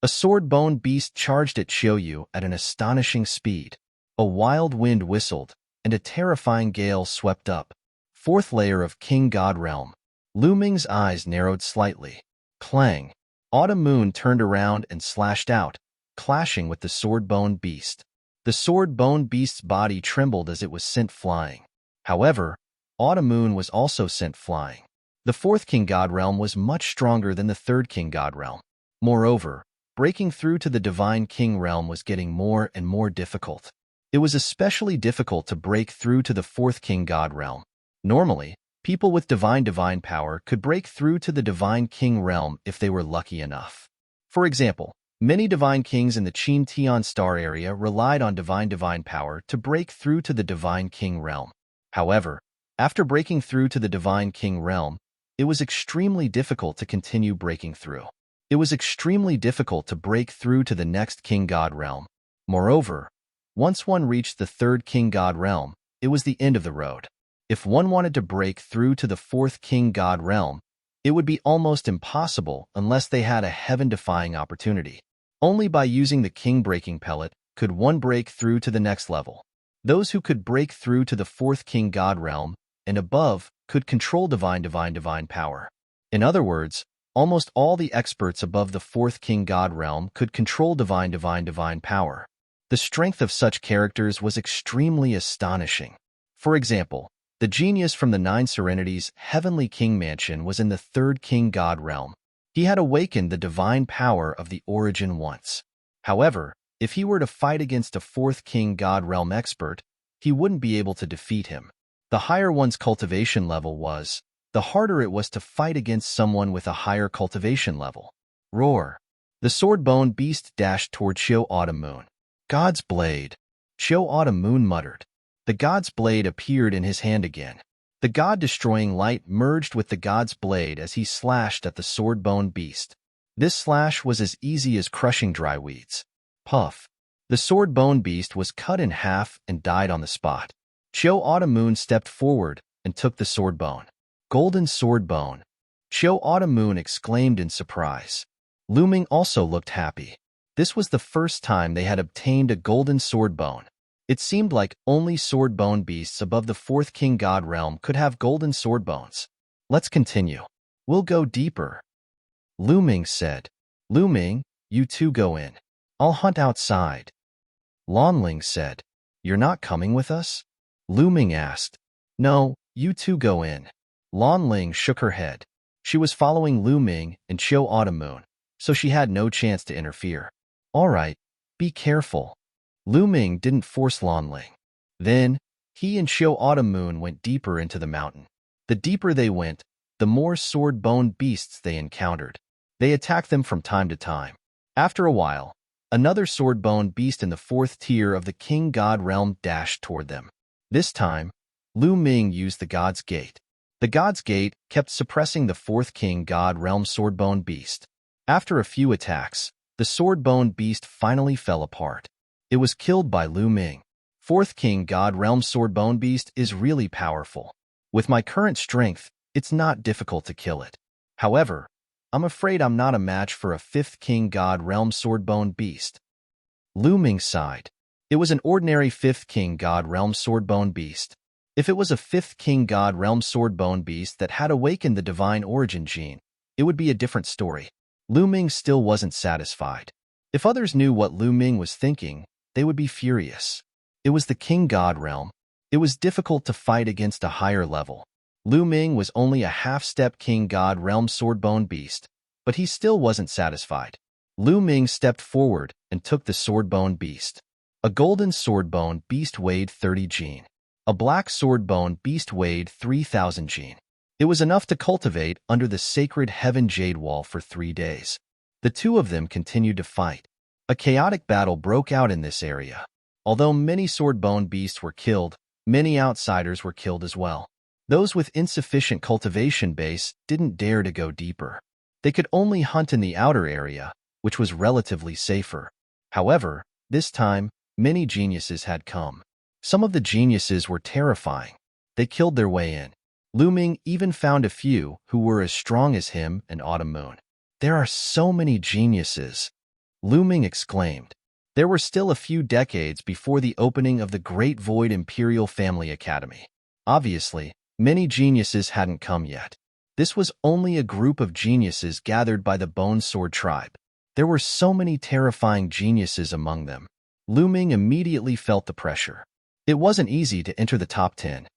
A sword-bone beast charged at Xiaoyu at an astonishing speed. A wild wind whistled, and a terrifying gale swept up. Fourth layer of King God Realm. Lu Ming's eyes narrowed slightly. Clang! Autumn Moon turned around and slashed out, clashing with the sword-bone beast. The sword-bone beast's body trembled as it was sent flying. However, Autumn Moon was also sent flying. The fourth King God Realm was much stronger than the third King God Realm. Moreover, breaking through to the Divine King Realm was getting more and more difficult. It was especially difficult to break through to the fourth King God Realm. Normally, people with divine power could break through to the Divine King Realm if they were lucky enough. For example, many divine kings in the Qin Tian Star area relied on divine power to break through to the Divine King Realm. However, after breaking through to the Divine King Realm, it was extremely difficult to continue breaking through. It was extremely difficult to break through to the next King God Realm. Moreover, once one reached the third King God Realm, it was the end of the road. If one wanted to break through to the fourth King God Realm, it would be almost impossible unless they had a heaven-defying opportunity. Only by using the king-breaking pellet could one break through to the next level. Those who could break through to the fourth King God Realm and above could control divine power. In other words, almost all the experts above the fourth King God Realm could control divine power. The strength of such characters was extremely astonishing. For example, the genius from the Nine Serenities Heavenly King Mansion was in the third King God Realm. He had awakened the divine power of the origin once. However, if he were to fight against a fourth King God Realm expert, he wouldn't be able to defeat him. The higher one's cultivation level was, the harder it was to fight against someone with a higher cultivation level. Roar! The sword-bone beast dashed toward Xiao Autumn Moon. God's blade! Xiao Autumn Moon muttered. The god's blade appeared in his hand again. The god-destroying light merged with the god's blade as he slashed at the sword-bone beast. This slash was as easy as crushing dry weeds. Puff! The sword-bone beast was cut in half and died on the spot. Xiao Autumn Moon stepped forward and took the sword bone. Golden sword bone! Xiao Autumn Moon exclaimed in surprise. Lu Ming also looked happy. This was the first time they had obtained a golden sword bone. It seemed like only sword bone beasts above the fourth King God Realm could have golden sword bones. Let's continue. We'll go deeper. Lu Ming said. Lu Ming, you two go in. I'll hunt outside. Lan Ling said. You're not coming with us? Lu Ming asked. No, you two go in. Lan Ling shook her head. She was following Lu Ming and Xiao Autumn Moon, so she had no chance to interfere. All right, be careful. Lu Ming didn't force Lan Ling. Then, he and Xiao Autumn Moon went deeper into the mountain. The deeper they went, the more sword-bone beasts they encountered. They attacked them from time to time. After a while, another sword-bone beast in the fourth tier of the King God Realm dashed toward them. This time, Lu Ming used the God's Gate. The God's Gate kept suppressing the fourth king god realm swordbone beast. After a few attacks, the swordbone beast finally fell apart. It was killed by Lu Ming. Fourth king god realm swordbone beast is really powerful. With my current strength, it's not difficult to kill it. However, I'm afraid I'm not a match for a fifth king god realm swordbone beast. Lu Ming sighed. It was an ordinary fifth king god realm swordbone beast. If it was a fifth king god realm swordbone beast that had awakened the divine origin gene, it would be a different story. Lu Ming still wasn't satisfied. If others knew what Lu Ming was thinking, they would be furious. It was the king god realm. It was difficult to fight against a higher level. Lu Ming was only a half-step king god realm swordbone beast, but he still wasn't satisfied. Lu Ming stepped forward and took the swordbone beast. A golden swordbone beast weighed 30 gene. A black swordbone beast weighed 3,000 gene. It was enough to cultivate under the sacred heaven jade wall for 3 days. The two of them continued to fight. A chaotic battle broke out in this area. Although many swordbone beasts were killed, many outsiders were killed as well. Those with insufficient cultivation base didn't dare to go deeper. They could only hunt in the outer area, which was relatively safer. However, this time, many geniuses had come. Some of the geniuses were terrifying. They killed their way in. Lu Ming even found a few who were as strong as him and Autumn Moon. There are so many geniuses, Lu Ming exclaimed. There were still a few decades before the opening of the Great Void Imperial Family Academy. Obviously, many geniuses hadn't come yet. This was only a group of geniuses gathered by the Bone Sword tribe. There were so many terrifying geniuses among them. Lu Ming immediately felt the pressure. It wasn't easy to enter the top 10.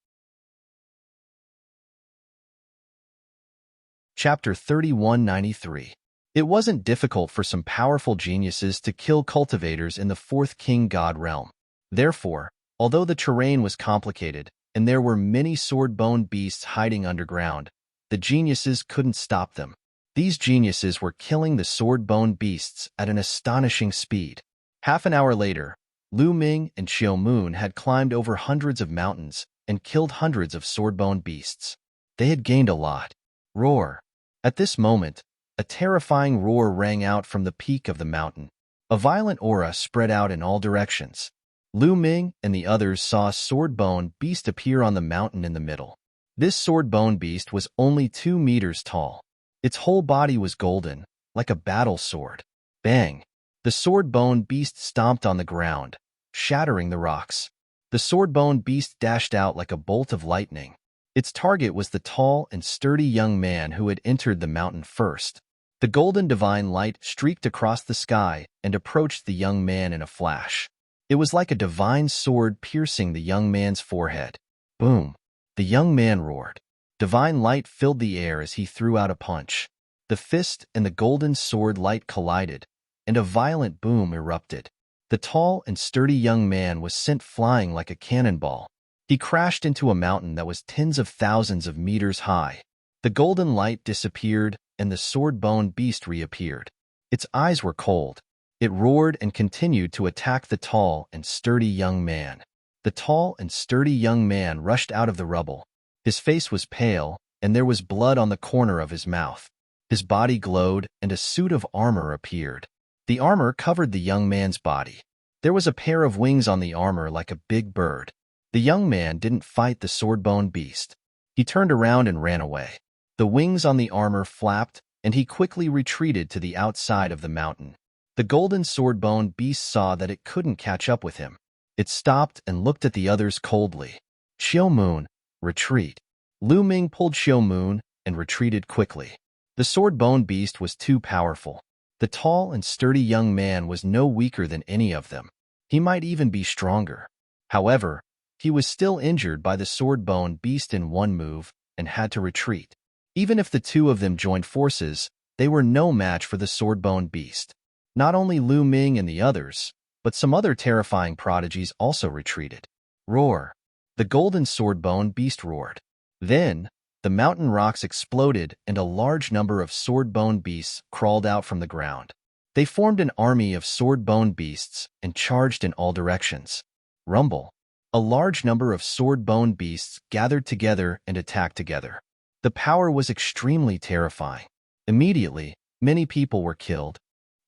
Chapter 3193. It wasn't difficult for some powerful geniuses to kill cultivators in the fourth king god realm. Therefore, although the terrain was complicated and there were many sword-bone beasts hiding underground, the geniuses couldn't stop them. These geniuses were killing the sword-bone beasts at an astonishing speed. Half an hour later, Lu Ming and Xiao Moon had climbed over hundreds of mountains and killed hundreds of sword-bone beasts. They had gained a lot. Roar. At this moment, a terrifying roar rang out from the peak of the mountain. A violent aura spread out in all directions. Lu Ming and the others saw a sword-bone beast appear on the mountain in the middle. This sword-bone beast was only 2 meters tall. Its whole body was golden, like a battle sword. Bang! The sword-bone beast stomped on the ground, shattering the rocks. The sword-bone beast dashed out like a bolt of lightning. Its target was the tall and sturdy young man who had entered the mountain first. The golden divine light streaked across the sky and approached the young man in a flash. It was like a divine sword piercing the young man's forehead. Boom! The young man roared. Divine light filled the air as he threw out a punch. The fist and the golden sword light collided, and a violent boom erupted. The tall and sturdy young man was sent flying like a cannonball. He crashed into a mountain that was tens of thousands of meters high. The golden light disappeared, and the sword-bone beast reappeared. Its eyes were cold. It roared and continued to attack the tall and sturdy young man. The tall and sturdy young man rushed out of the rubble. His face was pale, and there was blood on the corner of his mouth. His body glowed, and a suit of armor appeared. The armor covered the young man's body. There was a pair of wings on the armor like a big bird. The young man didn't fight the sword-bone beast. He turned around and ran away. The wings on the armor flapped, and he quickly retreated to the outside of the mountain. The golden sword-bone beast saw that it couldn't catch up with him. It stopped and looked at the others coldly. Xiao Moon, retreat. Lu Ming pulled Xiao Moon and retreated quickly. The sword-bone beast was too powerful. The tall and sturdy young man was no weaker than any of them. He might even be stronger. However, he was still injured by the sword-bone beast in one move and had to retreat. Even if the two of them joined forces, they were no match for the sword-bone beast. Not only Lu Ming and the others, but some other terrifying prodigies also retreated. Roar! The golden sword-bone beast roared. Then, the mountain rocks exploded and a large number of sword-bone beasts crawled out from the ground. They formed an army of sword-bone beasts and charged in all directions. Rumble! A large number of sword-bone beasts gathered together and attacked together. The power was extremely terrifying. Immediately, many people were killed.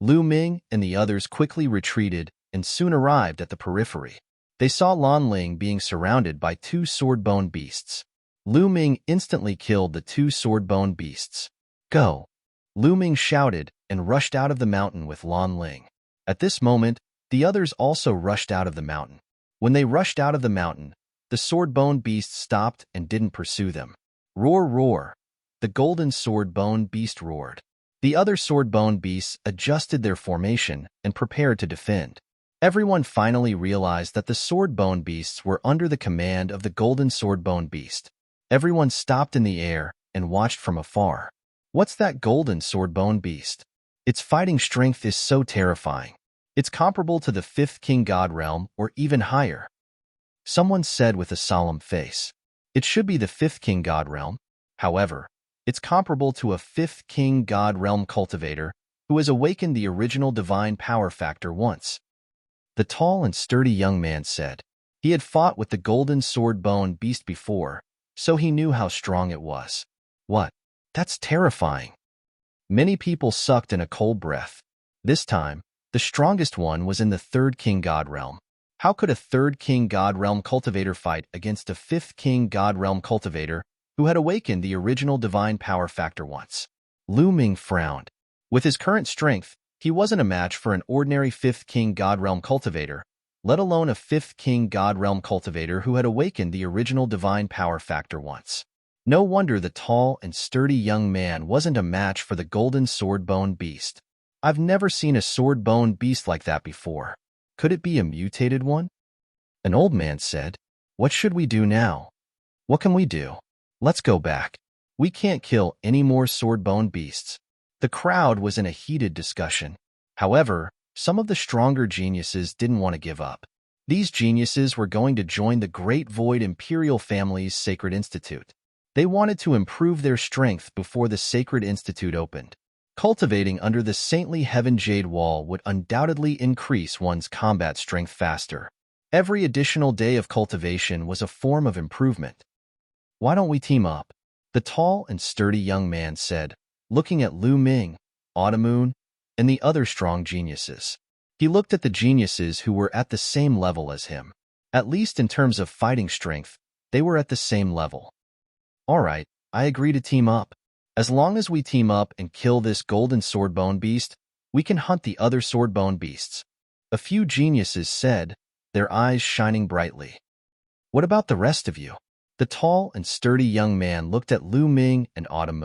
Lu Ming and the others quickly retreated and soon arrived at the periphery. They saw Lan Ling being surrounded by two sword-bone beasts. Lu Ming instantly killed the two sword-bone beasts. Go! Lu Ming shouted and rushed out of the mountain with Lan Ling. At this moment, the others also rushed out of the mountain. When they rushed out of the mountain, the sword-bone beasts stopped and didn't pursue them. Roar, roar! The golden sword-bone beast roared. The other sword-bone beasts adjusted their formation and prepared to defend. Everyone finally realized that the sword-bone beasts were under the command of the golden sword-bone beast. Everyone stopped in the air and watched from afar. What's that golden sword-bone beast? Its fighting strength is so terrifying. It's comparable to the fifth king god realm or even higher. Someone said with a solemn face. It should be the fifth king god realm. However, it's comparable to a fifth king god realm cultivator who has awakened the original divine power factor once. The tall and sturdy young man said. He had fought with the golden sword-bone beast before, so he knew how strong it was. What? That's terrifying. Many people sucked in a cold breath. This time, the strongest one was in the third king god realm. How could a third king god realm cultivator fight against a fifth king god realm cultivator who had awakened the original divine power factor once? Lu Ming frowned. With his current strength, he wasn't a match for an ordinary fifth king god realm cultivator, let alone a fifth king god realm cultivator who had awakened the original divine power factor once. No wonder the tall and sturdy young man wasn't a match for the golden sword-bone beast. I've never seen a sword-bone beast like that before. Could it be a mutated one? An old man said. What should we do now? What can we do? Let's go back. We can't kill any more sword-bone beasts. The crowd was in a heated discussion. However, some of the stronger geniuses didn't want to give up. These geniuses were going to join the Great Void Imperial Family's Sacred Institute. They wanted to improve their strength before the Sacred Institute opened. Cultivating under the saintly Heaven Jade Wall would undoubtedly increase one's combat strength faster. Every additional day of cultivation was a form of improvement. Why don't we team up? The tall and sturdy young man said, looking at Lu Ming, Autumn, and the other strong geniuses. He looked at the geniuses who were at the same level as him. At least in terms of fighting strength, they were at the same level. All right, I agree to team up. As long as we team up and kill this golden sword-bone beast, we can hunt the other sword-bone beasts. A few geniuses said, their eyes shining brightly. What about the rest of you? The tall and sturdy young man looked at Lu Ming and Autumn.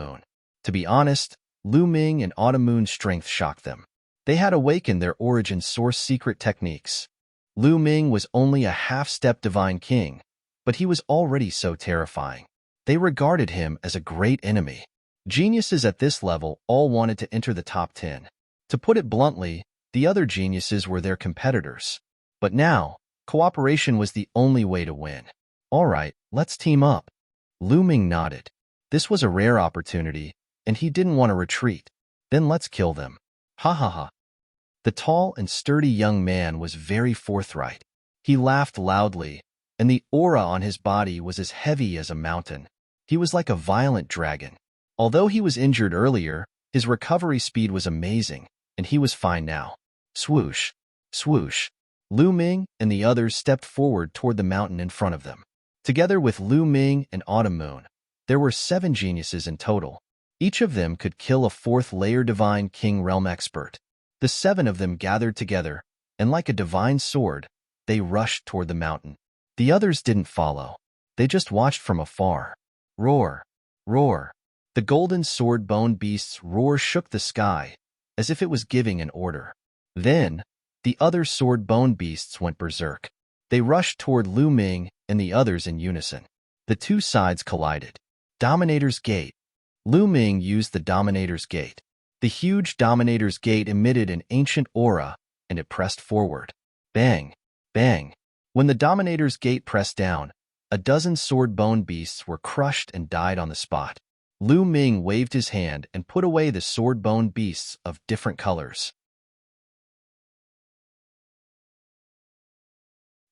To be honest, Lu Ming and Autumn's strength shocked them. They had awakened their origin source secret techniques. Lu Ming was only a half-step divine king, but he was already so terrifying. They regarded him as a great enemy. Geniuses at this level all wanted to enter the top 10. To put it bluntly, the other geniuses were their competitors. But now, cooperation was the only way to win. All right, let's team up. Lu Ming nodded. This was a rare opportunity, and he didn't want to retreat. Then let's kill them. Ha ha ha. The tall and sturdy young man was very forthright. He laughed loudly, and the aura on his body was as heavy as a mountain. He was like a violent dragon. Although he was injured earlier, his recovery speed was amazing, and he was fine now. Swoosh, swoosh. Lu Ming and the others stepped forward toward the mountain in front of them. Together with Lu Ming and Autumn, there were 7 geniuses in total. Each of them could kill a 4th-layer divine king realm expert. The 7 of them gathered together, and like a divine sword, they rushed toward the mountain. The others didn't follow. They just watched from afar. Roar, roar. The golden sword-bone beast's roar shook the sky, as if it was giving an order. Then, the other sword-bone beasts went berserk. They rushed toward Lu Ming and the others in unison. The two sides collided. Dominator's Gate. Lu Ming used the Dominator's Gate. The huge Dominator's Gate emitted an ancient aura, and it pressed forward. Bang, bang. When the Dominator's Gate pressed down, a dozen sword-bone beasts were crushed and died on the spot. Lu Ming waved his hand and put away the sword-bone beasts of different colors.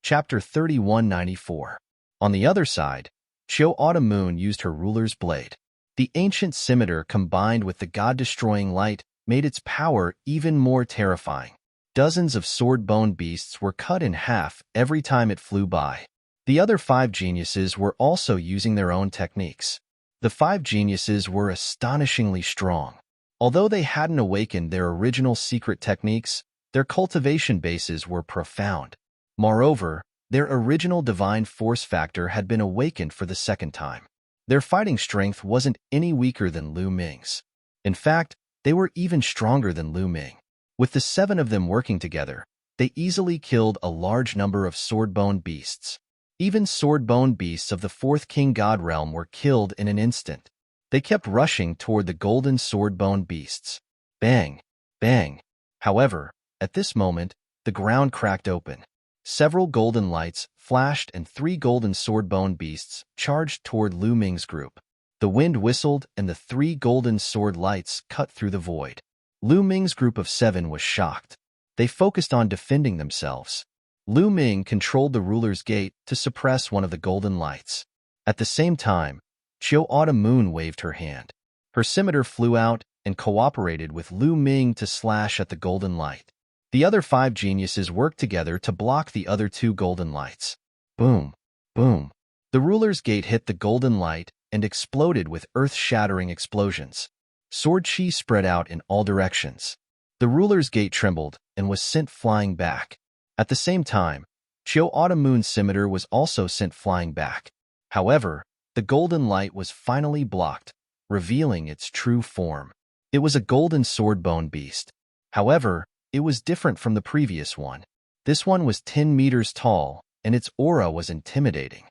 Chapter 3194. On the other side, Qiu Autumn used her ruler's blade. The ancient scimitar combined with the god-destroying light made its power even more terrifying. Dozens of sword-bone beasts were cut in half every time it flew by. The other 5 geniuses were also using their own techniques. The 5 geniuses were astonishingly strong. Although they hadn't awakened their original secret techniques, their cultivation bases were profound. Moreover, their original divine force factor had been awakened for the second time. Their fighting strength wasn't any weaker than Lu Ming's. In fact, they were even stronger than Lu Ming. With the 7 of them working together, they easily killed a large number of sword-bone beasts. Even sword-bone beasts of the 4th King God realm were killed in an instant. They kept rushing toward the golden sword-bone beasts. Bang! Bang! However, at this moment, the ground cracked open. Several golden lights flashed and 3 golden sword-bone beasts charged toward Lu Ming's group. The wind whistled and the 3 golden sword lights cut through the void. Lu Ming's group of 7 was shocked. They focused on defending themselves. Lu Ming controlled the ruler's gate to suppress one of the golden lights. At the same time, Chiu Autumn Moon waved her hand. Her scimitar flew out and cooperated with Lu Ming to slash at the golden light. The other 5 geniuses worked together to block the other 2 golden lights. Boom! Boom! The ruler's gate hit the golden light and exploded with earth-shattering explosions. Sword chi spread out in all directions. The ruler's gate trembled and was sent flying back. At the same time, Chiu Autumn Moon's scimitar was also sent flying back. However, the golden light was finally blocked, revealing its true form. It was a golden sword-bone beast. However, it was different from the previous one. This one was 10 meters tall, and its aura was intimidating.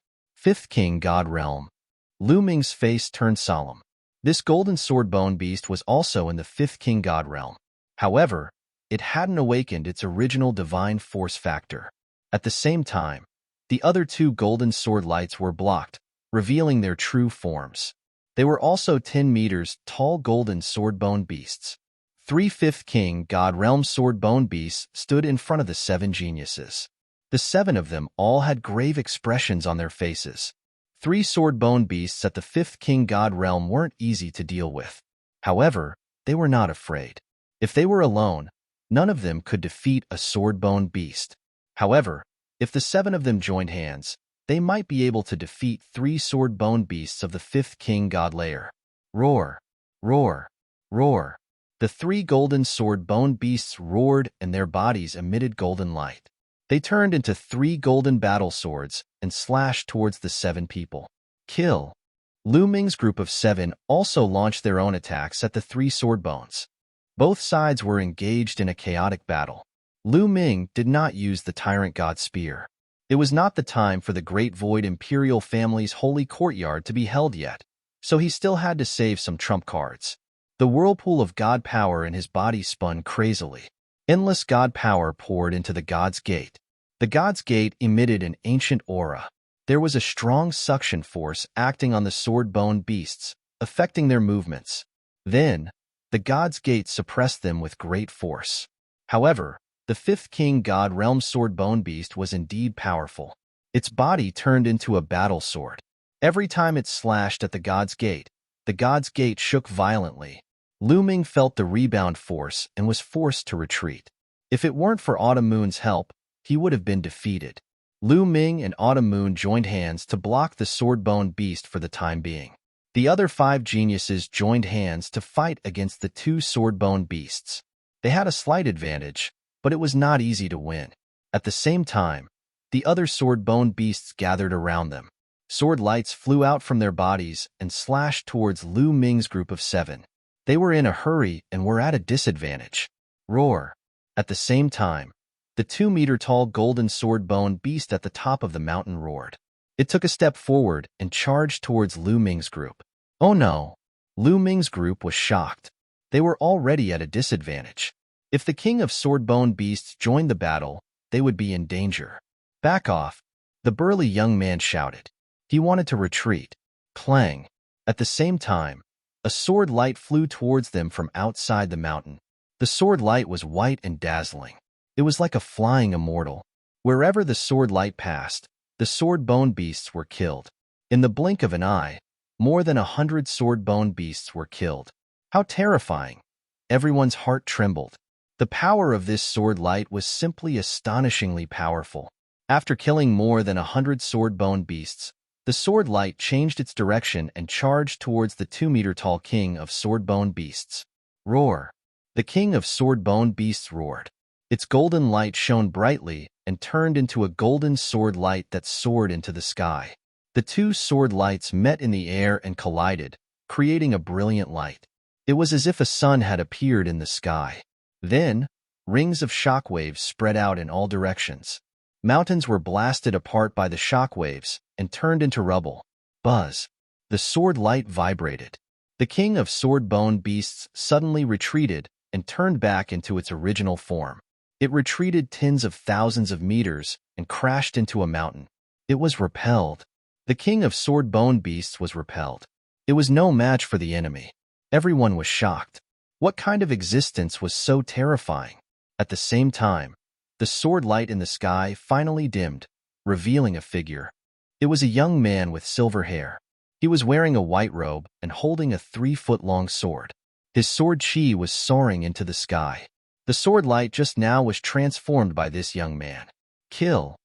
5th King God Realm. Lu Ming's face turned solemn. This golden sword-bone beast was also in the 5th King God Realm. However, it hadn't awakened its original divine force factor. At the same time, the other 2 golden sword lights were blocked, revealing their true forms. They were also 10 meters tall golden sword-bone beasts. 3 5th King God Realm sword-bone beasts stood in front of the 7 geniuses. The 7 of them all had grave expressions on their faces. 3 sword-bone beasts at the 5th King God Realm weren't easy to deal with. However, they were not afraid. If they were alone, none of them could defeat a sword-bone beast. However, if the 7 of them joined hands, they might be able to defeat 3 sword-bone beasts of the 5th King God layer. Roar! Roar! Roar! The 3 golden sword-bone beasts roared and their bodies emitted golden light. They turned into 3 golden battle swords and slashed towards the 7 people. Kill! Lu Ming's group of 7 also launched their own attacks at the 3 swordbones. Both sides were engaged in a chaotic battle. Lu Ming did not use the Tyrant God Spear. It was not the time for the Great Void Imperial family's holy courtyard to be held yet, so he still had to save some trump cards. The whirlpool of god power in his body spun crazily. Endless god power poured into the God's Gate. The God's Gate emitted an ancient aura. There was a strong suction force acting on the sword-bone beasts, affecting their movements. Then, the God's Gate suppressed them with great force. However, the 5th King God Realm sword-bone beast was indeed powerful. Its body turned into a battle sword. Every time it slashed at the God's Gate shook violently. Lu Ming felt the rebound force and was forced to retreat. If it weren't for Autumn Moon's help, he would have been defeated. Lu Ming and Autumn Moon joined hands to block the sword-bone beast for the time being. The other 5 geniuses joined hands to fight against the 2 sword-bone beasts. They had a slight advantage, but it was not easy to win. At the same time, the other sword-bone beasts gathered around them. Sword lights flew out from their bodies and slashed towards Lu Ming's group of 7. They were in a hurry and were at a disadvantage. Roar! At the same time, the 2-meter-tall golden sword-bone beast at the top of the mountain roared. It took a step forward and charged towards Lu Ming's group. Oh no! Lu Ming's group was shocked. They were already at a disadvantage. If the king of sword-bone beasts joined the battle, they would be in danger. Back off! The burly young man shouted. He wanted to retreat. Clang! At the same time, a sword light flew towards them from outside the mountain. The sword light was white and dazzling. It was like a flying immortal. Wherever the sword light passed, the sword-bone beasts were killed. In the blink of an eye, More than 100 sword-bone beasts were killed. How terrifying! Everyone's heart trembled. The power of this sword light was simply astonishingly powerful. After killing more than 100 sword-bone beasts, the sword light changed its direction and charged towards the 2-meter-tall king of sword-bone beasts. Roar! The king of sword-bone beasts roared. Its golden light shone brightly and turned into a golden sword light that soared into the sky. The two sword lights met in the air and collided, creating a brilliant light. It was as if a sun had appeared in the sky. Then, rings of shockwaves spread out in all directions. Mountains were blasted apart by the shockwaves and turned into rubble. Buzz! The sword light vibrated. The king of sword-bone beasts suddenly retreated and turned back into its original form. It retreated tens of thousands of meters and crashed into a mountain. It was repelled. The king of sword-bone beasts was repelled. It was no match for the enemy. Everyone was shocked. What kind of existence was so terrifying? At the same time, the sword light in the sky finally dimmed, revealing a figure. It was a young man with silver hair. He was wearing a white robe and holding a 3-foot-long sword. His sword chi was soaring into the sky. The sword light just now was transformed by this young man. Kill!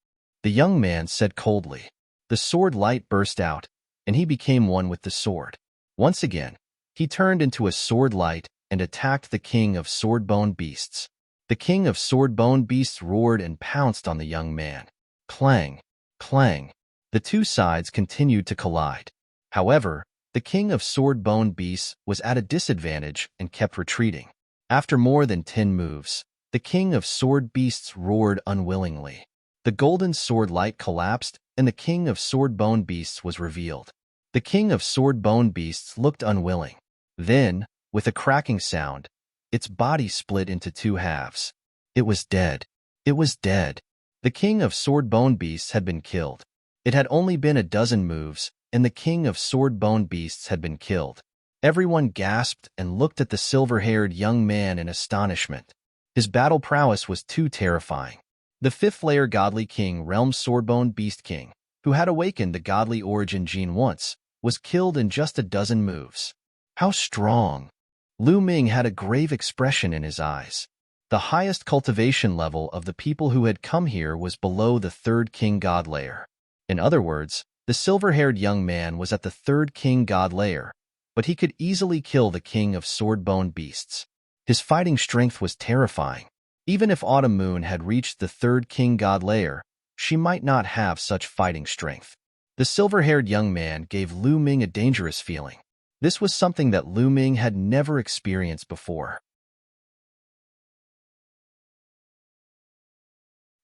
The young man said coldly. The sword light burst out, and he became one with the sword. Once again, he turned into a sword light and attacked the king of sword-bone beasts. The king of sword-bone beasts roared and pounced on the young man. Clang! Clang! The two sides continued to collide. However, the king of sword-bone beasts was at a disadvantage and kept retreating. After more than 10 moves, the king of sword beasts roared unwillingly. The golden sword light collapsed, and the king of sword-bone beasts was revealed. The king of sword-bone beasts looked unwilling. Then, with a cracking sound, its body split into 2 halves. It was dead. It was dead. The king of sword-bone beasts had been killed. It had only been a dozen moves, and the king of sword-bone beasts had been killed. Everyone gasped and looked at the silver-haired young man in astonishment. His battle prowess was too terrifying. The 5th-layer godly king, Realm Swordbone Beast King, who had awakened the godly origin gene once, was killed in just a dozen moves. How strong! Lu Ming had a grave expression in his eyes. The highest cultivation level of the people who had come here was below the 3rd king god layer. In other words, the silver-haired young man was at the 3rd king god layer, but he could easily kill the king of sword-bone beasts. His fighting strength was terrifying. Even if Autumn Moon had reached the 3rd king god layer, she might not have such fighting strength. The silver-haired young man gave Lu Ming a dangerous feeling. This was something that Lu Ming had never experienced before.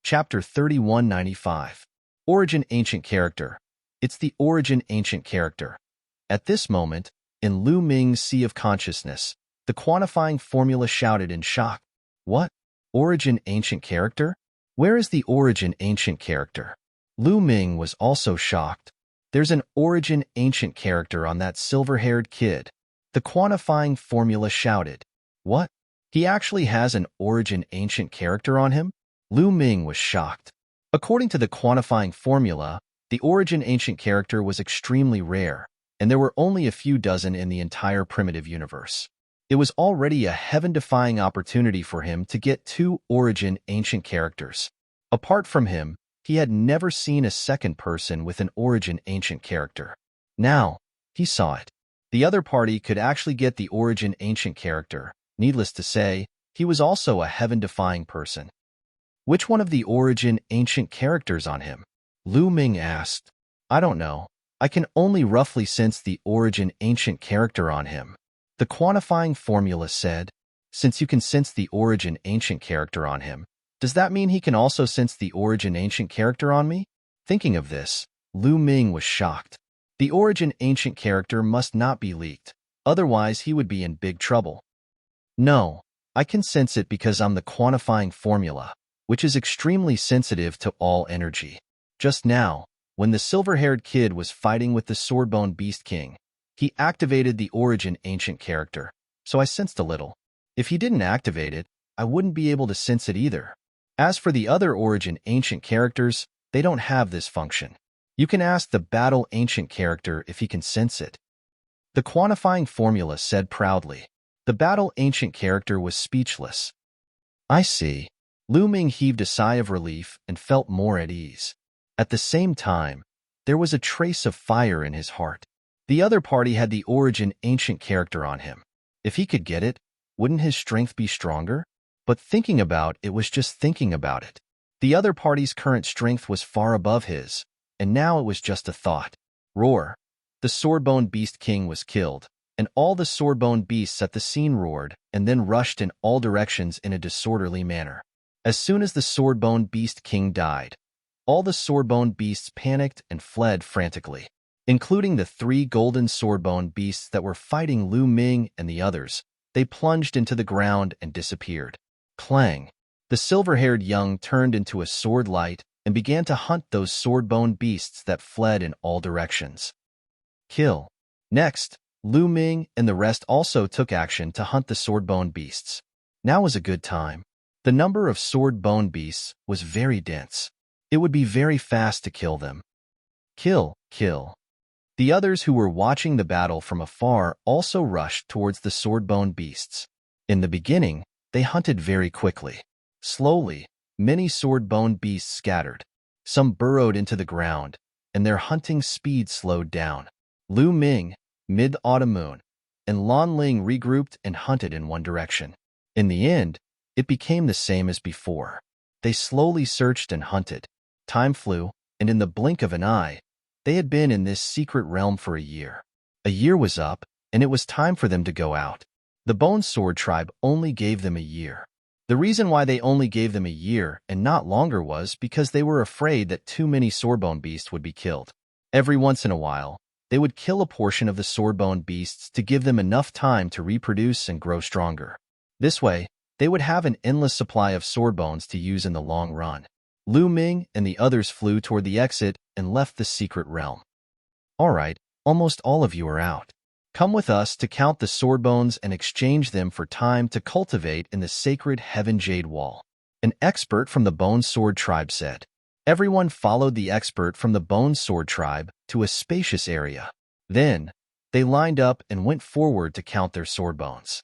Chapter 3195. Origin Ancient Character. It's the origin ancient character. At this moment, in Lu Ming's sea of consciousness, the quantifying formula shouted in shock. What? Origin ancient character? Where is the origin ancient character? Lu Ming was also shocked. There's an origin ancient character on that silver-haired kid. The quantifying formula shouted. What? He actually has an origin ancient character on him? Lu Ming was shocked. According to the quantifying formula, the origin ancient character was extremely rare, and there were only a few dozen in the entire primitive universe. It was already a heaven-defying opportunity for him to get 2 origin ancient characters. Apart from him, he had never seen a second person with an origin ancient character. Now, he saw it. The other party could actually get the origin ancient character. Needless to say, he was also a heaven-defying person. Which one of the origin ancient characters on him? Lu Ming asked. I don't know. I can only roughly sense the origin ancient character on him. The quantifying formula said, since you can sense the origin ancient character on him, does that mean he can also sense the origin ancient character on me? Thinking of this, Lu Ming was shocked. The origin ancient character must not be leaked, otherwise he would be in big trouble. No, I can sense it because I'm the quantifying formula, which is extremely sensitive to all energy. Just now, when the silver-haired kid was fighting with the Swordbone Beast King, he activated the origin ancient character, so I sensed a little. If he didn't activate it, I wouldn't be able to sense it either. As for the other origin ancient characters, they don't have this function. You can ask the battle ancient character if he can sense it. The quantifying formula said proudly. The battle ancient character was speechless. I see. Lu Ming heaved a sigh of relief and felt more at ease. At the same time, there was a trace of fire in his heart. The other party had the origin ancient character on him. If he could get it, wouldn't his strength be stronger? But thinking about it was just thinking about it. The other party's current strength was far above his, and now it was just a thought. Roar! The Swordbone Beast King was killed, and all the Swordbone beasts at the scene roared and then rushed in all directions in a disorderly manner. As soon as the Swordbone Beast King died, all the Swordbone beasts panicked and fled frantically, including the 3 golden Swordbone beasts that were fighting Lu Ming and the others. They plunged into the ground and disappeared. Clang! The silver-haired young turned into a sword light and began to hunt those Swordbone beasts that fled in all directions. Kill. Next, Lu Ming and the rest also took action to hunt the Swordbone beasts. Now was a good time. The number of Swordbone beasts was very dense. It would be very fast to kill them. Kill, kill. The others who were watching the battle from afar also rushed towards the Swordbone beasts. In the beginning, they hunted very quickly. Slowly, many Swordbone beasts scattered. Some burrowed into the ground, and their hunting speed slowed down. Lu Ming, Mid-Autumn Moon, and Lan Ling regrouped and hunted in one direction. In the end, it became the same as before. They slowly searched and hunted. Time flew, and in the blink of an eye, they had been in this secret realm for a year. A year was up, and it was time for them to go out. The Bone Sword tribe only gave them a year. The reason why they only gave them a year and not longer was because they were afraid that too many Swordbone beasts would be killed. Every once in a while, they would kill a portion of the Swordbone beasts to give them enough time to reproduce and grow stronger. This way, they would have an endless supply of Swordbones to use in the long run. Lu Ming and the others flew toward the exit and left the secret realm. All right, almost all of you are out. Come with us to count the Swordbones and exchange them for time to cultivate in the sacred Heaven Jade Wall. An expert from the Bone Sword tribe said. Everyone followed the expert from the Bone Sword tribe to a spacious area. Then, they lined up and went forward to count their Swordbones.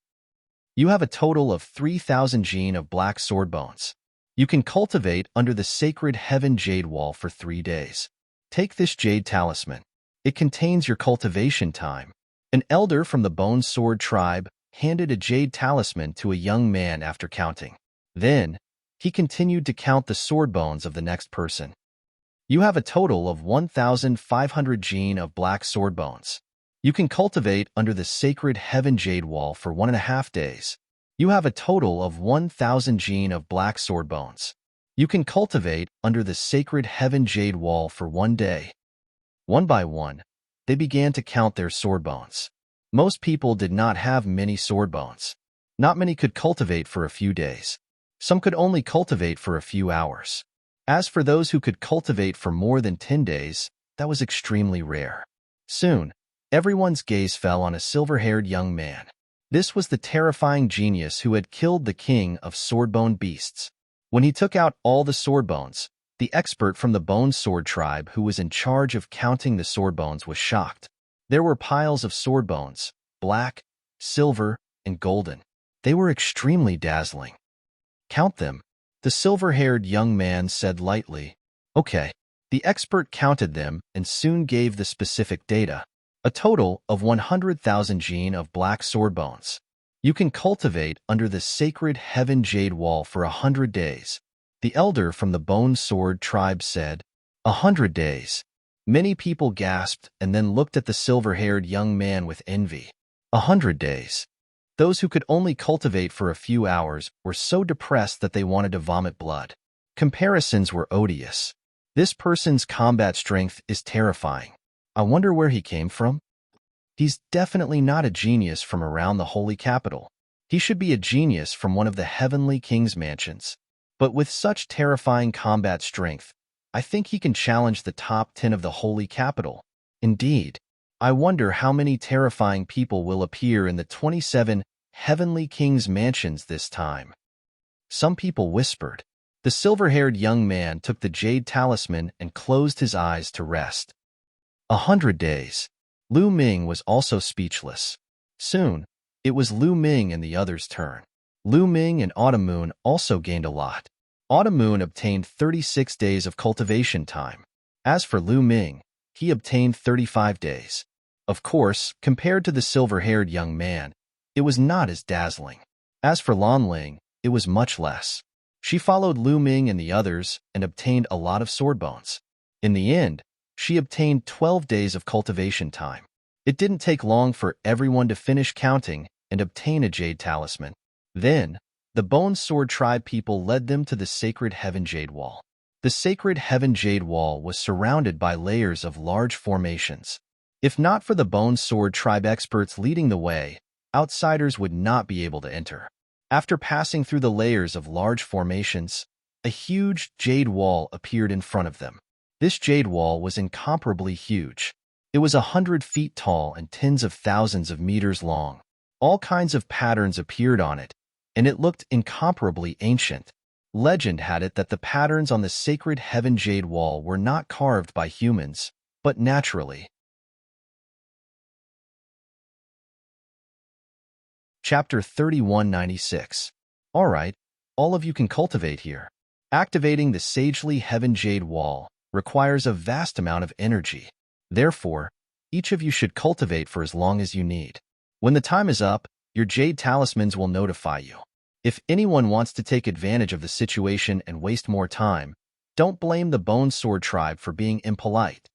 You have a total of 3,000 gene of black Swordbones. You can cultivate under the sacred Heaven Jade Wall for 3 days. Take this Jade Talisman. It contains your cultivation time. An elder from the Bone Sword tribe handed a Jade Talisman to a young man after counting. Then, he continued to count the Swordbones of the next person. You have a total of 1,500 gene of black Swordbones. You can cultivate under the sacred Heaven Jade Wall for 1.5 days. You have a total of 1,000 gene of black Swordbones. You can cultivate under the sacred Heaven Jade Wall for 1 day. One by one, they began to count their Swordbones. Most people did not have many Swordbones. Not many could cultivate for a few days. Some could only cultivate for a few hours. As for those who could cultivate for more than 10 days, that was extremely rare. Soon, everyone's gaze fell on a silver-haired young man. This was the terrifying genius who had killed the king of Swordbone beasts. When he took out all the Swordbones, the expert from the Bone Sword tribe who was in charge of counting the Swordbones was shocked. There were piles of Swordbones, black, silver, and golden. They were extremely dazzling. Count them, the silver-haired young man said lightly. Okay. The expert counted them and soon gave the specific data. A total of 100,000 gene of black Swordbones. You can cultivate under the sacred Heaven Jade Wall for 100 days. The elder from the Bone Sword tribe said. 100 days. Many people gasped and then looked at the silver-haired young man with envy. 100 days. Those who could only cultivate for a few hours were so depressed that they wanted to vomit blood. Comparisons were odious. This person's combat strength is terrifying. I wonder where he came from? He's definitely not a genius from around the holy capital. He should be a genius from one of the heavenly king's mansions. But with such terrifying combat strength, I think he can challenge the top 10 of the holy capital. Indeed, I wonder how many terrifying people will appear in the 27 heavenly king's mansions this time. Some people whispered. The silver-haired young man took the jade talisman and closed his eyes to rest. 100 days. Lu Ming was also speechless. Soon, it was Lu Ming and the others' turn. Lu Ming and Autumn Moon also gained a lot. Autumn Moon obtained 36 days of cultivation time. As for Lu Ming, he obtained 35 days. Of course, compared to the silver-haired young man, it was not as dazzling. As for Lan Ling, it was much less. She followed Lu Ming and the others and obtained a lot of sword bones. In the end, she obtained 12 days of cultivation time. It didn't take long for everyone to finish counting and obtain a jade talisman. Then, the Bone Sword Tribe people led them to the Sacred Heaven Jade Wall. The Sacred Heaven Jade Wall was surrounded by layers of large formations. If not for the Bone Sword Tribe experts leading the way, outsiders would not be able to enter. After passing through the layers of large formations, a huge jade wall appeared in front of them. This jade wall was incomparably huge. It was 100 feet tall and tens of thousands of meters long. All kinds of patterns appeared on it, and it looked incomparably ancient. Legend had it that the patterns on the Sacred Heaven Jade Wall were not carved by humans, but naturally. Chapter 3196. Alright, all of you can cultivate here. Activating the Sagely Heaven Jade Wall requires a vast amount of energy. Therefore, each of you should cultivate for as long as you need. When the time is up, your jade talismans will notify you. If anyone wants to take advantage of the situation and waste more time, don't blame the Bone Sword Tribe for being impolite.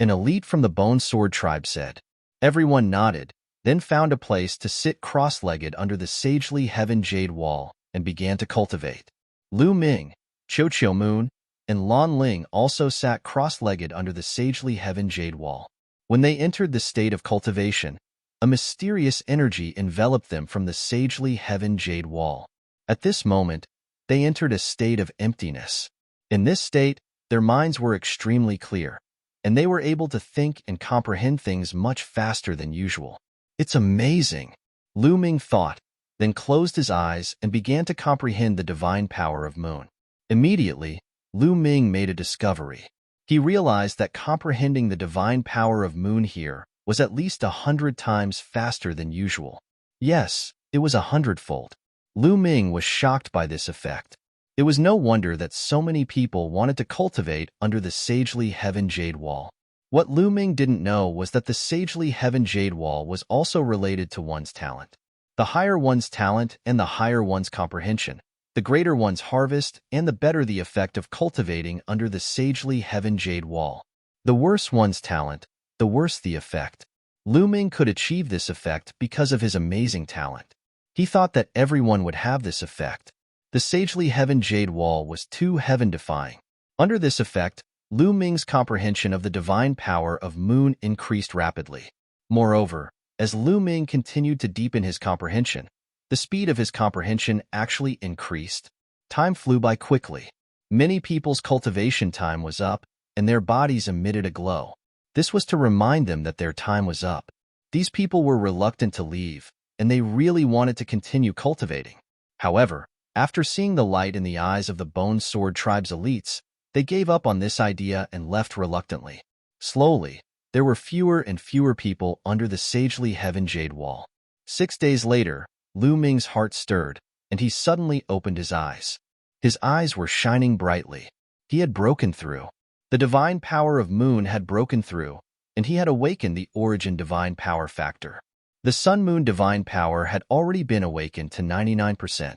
An elite from the Bone Sword Tribe said. Everyone nodded, then found a place to sit cross-legged under the Sagely Heaven Jade Wall and began to cultivate. Lu Ming, Cho Moon, and Lan Ling also sat cross-legged under the Sagely Heaven Jade Wall. When they entered the state of cultivation, a mysterious energy enveloped them from the Sagely Heaven Jade Wall. At this moment, they entered a state of emptiness. In this state, their minds were extremely clear, and they were able to think and comprehend things much faster than usual. It's amazing, Lu Ming thought, then closed his eyes and began to comprehend the divine power of Moon. Immediately, Lu Ming made a discovery. He realized that comprehending the divine power of Moon here was at least 100 times faster than usual. Yes, it was 100-fold. Lu Ming was shocked by this effect. It was no wonder that so many people wanted to cultivate under the Sagely Heaven Jade Wall. What Lu Ming didn't know was that the Sagely Heaven Jade Wall was also related to one's talent. The higher one's talent and the higher one's comprehension, the greater one's harvest and the better the effect of cultivating under the Sagely Heaven Jade Wall. The worse one's talent, the worse the effect. Lu Ming could achieve this effect because of his amazing talent. He thought that everyone would have this effect. The Sagely Heaven Jade Wall was too heaven-defying. Under this effect, Lu Ming's comprehension of the divine power of Moon increased rapidly. Moreover, as Lu Ming continued to deepen his comprehension, the speed of his comprehension actually increased. Time flew by quickly. Many people's cultivation time was up, and their bodies emitted a glow. This was to remind them that their time was up. These people were reluctant to leave, and they really wanted to continue cultivating. However, after seeing the light in the eyes of the Bone Sword Tribe's elites, they gave up on this idea and left reluctantly. Slowly, there were fewer and fewer people under the Sagely Heaven Jade Wall. 6 days later, Lu Ming's heart stirred, and he suddenly opened his eyes. His eyes were shining brightly. He had broken through. The divine power of Moon had broken through, and he had awakened the origin divine power factor. The Sun-Moon divine power had already been awakened to 99%.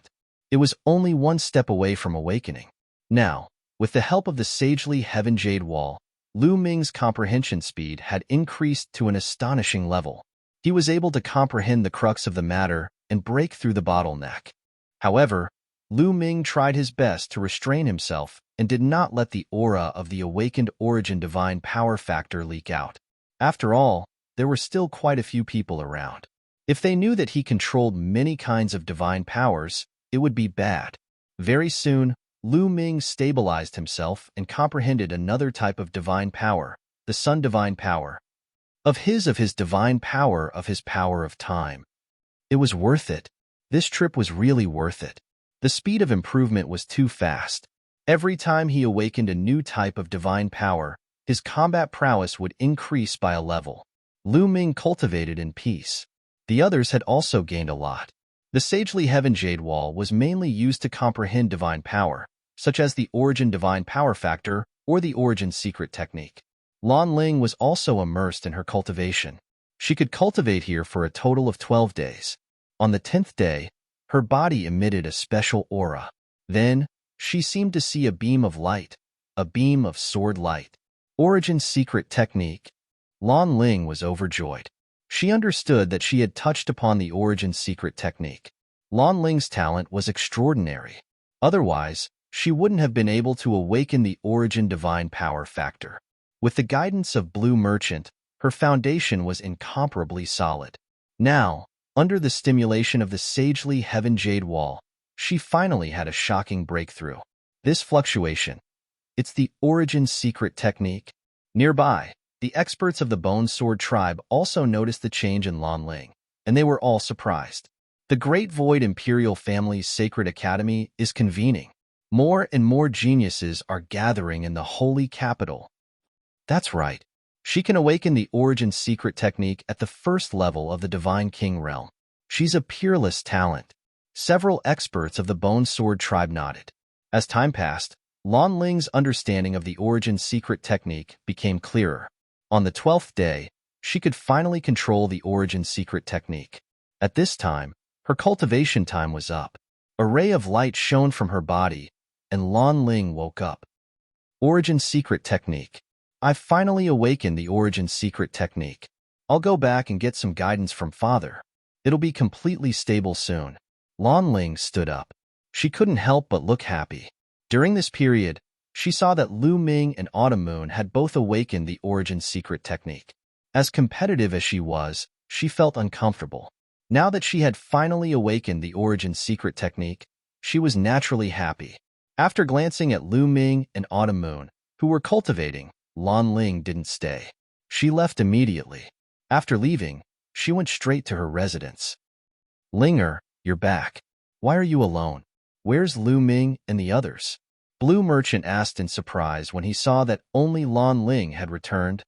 It was only one step away from awakening. Now, with the help of the Sagely Heaven Jade Wall, Lu Ming's comprehension speed had increased to an astonishing level. He was able to comprehend the crux of the matter and break through the bottleneck. However, Lu Ming tried his best to restrain himself and did not let the aura of the awakened origin divine power factor leak out. After all, there were still quite a few people around. If they knew that he controlled many kinds of divine powers, it would be bad. Very soon, Lu Ming stabilized himself and comprehended another type of divine power, the Sun divine power. Of his divine power, of his power of time. It was worth it. This trip was really worth it. The speed of improvement was too fast. Every time he awakened a new type of divine power, his combat prowess would increase by a level. Lu Ming cultivated in peace. The others had also gained a lot. The sagely heaven jade wall was mainly used to comprehend divine power, such as the origin divine power factor or the origin secret technique. Lan Ling was also immersed in her cultivation. She could cultivate here for a total of 12 days. On the 10th day, her body emitted a special aura. Then, she seemed to see a beam of light, a beam of sword light. Origin secret technique. Lan Ling was overjoyed. She understood that she had touched upon the origin secret technique. Lan Ling's talent was extraordinary. Otherwise, she wouldn't have been able to awaken the origin divine power factor. With the guidance of Blue Merchant, her foundation was incomparably solid. Now, under the stimulation of the sagely heaven jade wall, she finally had a shocking breakthrough. This fluctuation. It's the origin secret technique. Nearby, the experts of the Bone Sword tribe also noticed the change in Lan Ling, and they were all surprised. The Great Void Imperial Family's Sacred Academy is convening. More and more geniuses are gathering in the holy capital. That's right. She can awaken the origin secret technique at the first level of the Divine King realm. She's a peerless talent. Several experts of the Bone Sword tribe nodded. As time passed, Lan Ling's understanding of the origin secret technique became clearer. On the 12th day, she could finally control the origin secret technique. At this time, her cultivation time was up. A ray of light shone from her body, and Lan Ling woke up. Origin secret technique. I've finally awakened the origin secret technique. I'll go back and get some guidance from Father. It'll be completely stable soon. Lan Ling stood up. She couldn't help but look happy. During this period, she saw that Lu Ming and Autumn Moon had both awakened the origin secret technique. As competitive as she was, she felt uncomfortable. Now that she had finally awakened the origin secret technique, she was naturally happy. After glancing at Lu Ming and Autumn Moon, who were cultivating, Lan Ling didn't stay. She left immediately. After leaving, she went straight to her residence. Linger, you're back. Why are you alone? Where's Lu Ming and the others? Blue Merchant asked in surprise when he saw that only Lan Ling had returned.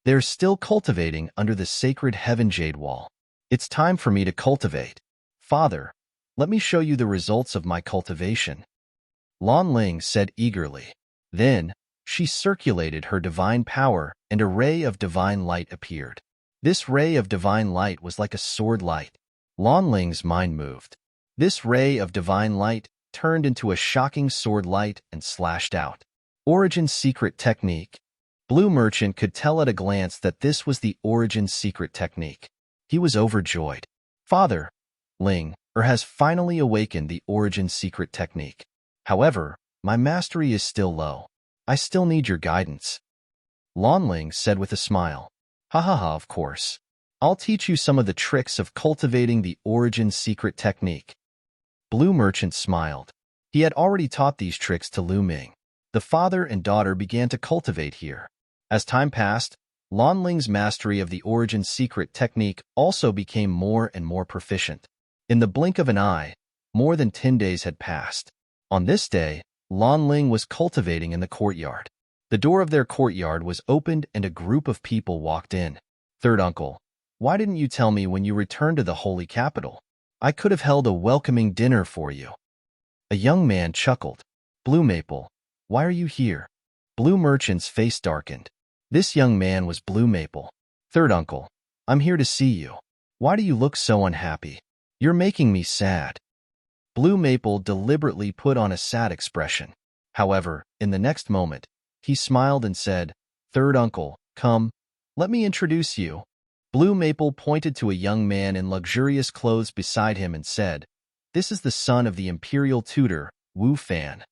They're still cultivating under the sacred heaven jade wall. It's time for me to cultivate. Father, let me show you the results of my cultivation. Lan Ling said eagerly. Then, she circulated her divine power and a ray of divine light appeared. This ray of divine light was like a sword light. Lan Ling's mind moved. This ray of divine light turned into a shocking sword light and slashed out. Origin secret technique. Blue Merchant could tell at a glance that this was the origin secret technique. He was overjoyed. Father, Ling, has finally awakened the origin secret technique. However, my mastery is still low. I still need your guidance. Lan Ling said with a smile. Ha ha ha, of course. I'll teach you some of the tricks of cultivating the origin secret technique. Blue Merchant smiled. He had already taught these tricks to Lu Ming. The father and daughter began to cultivate here. As time passed, Lan Ling's mastery of the origin secret technique also became more and more proficient. In the blink of an eye, more than 10 days had passed. On this day, Lan Ling was cultivating in the courtyard. The door of their courtyard was opened and a group of people walked in. Third uncle, why didn't you tell me when you returned to the holy capital? I could have held a welcoming dinner for you. A young man chuckled. Blue Maple, why are you here? Blue Merchant's face darkened. This young man was Blue Maple. Third uncle, I'm here to see you. Why do you look so unhappy? You're making me sad. Blue Maple deliberately put on a sad expression. However, in the next moment, he smiled and said, Third uncle, come, let me introduce you. Blue Maple pointed to a young man in luxurious clothes beside him and said, This is the son of the imperial tutor, Wu Fan.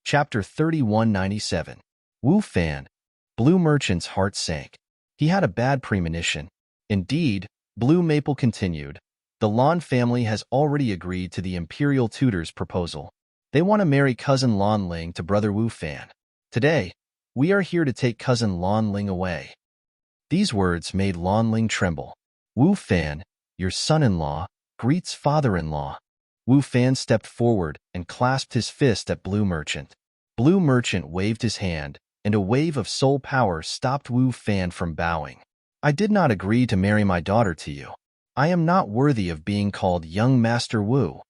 Chapter 3197. Wu Fan. Blue Merchant's heart sank. He had a bad premonition. Indeed, Blue Maple continued, the Lan family has already agreed to the imperial tutor's proposal. They want to marry cousin Lan Ling to brother Wu Fan. Today, we are here to take cousin Lan Ling away. These words made Lan Ling tremble. Wu Fan, your son-in-law, greets father-in-law. Wu Fan stepped forward and clasped his fist at Blue Merchant. Blue Merchant waved his hand, and a wave of soul power stopped Wu Fan from bowing. I did not agree to marry my daughter to you. I am not worthy of being called young Master Wu.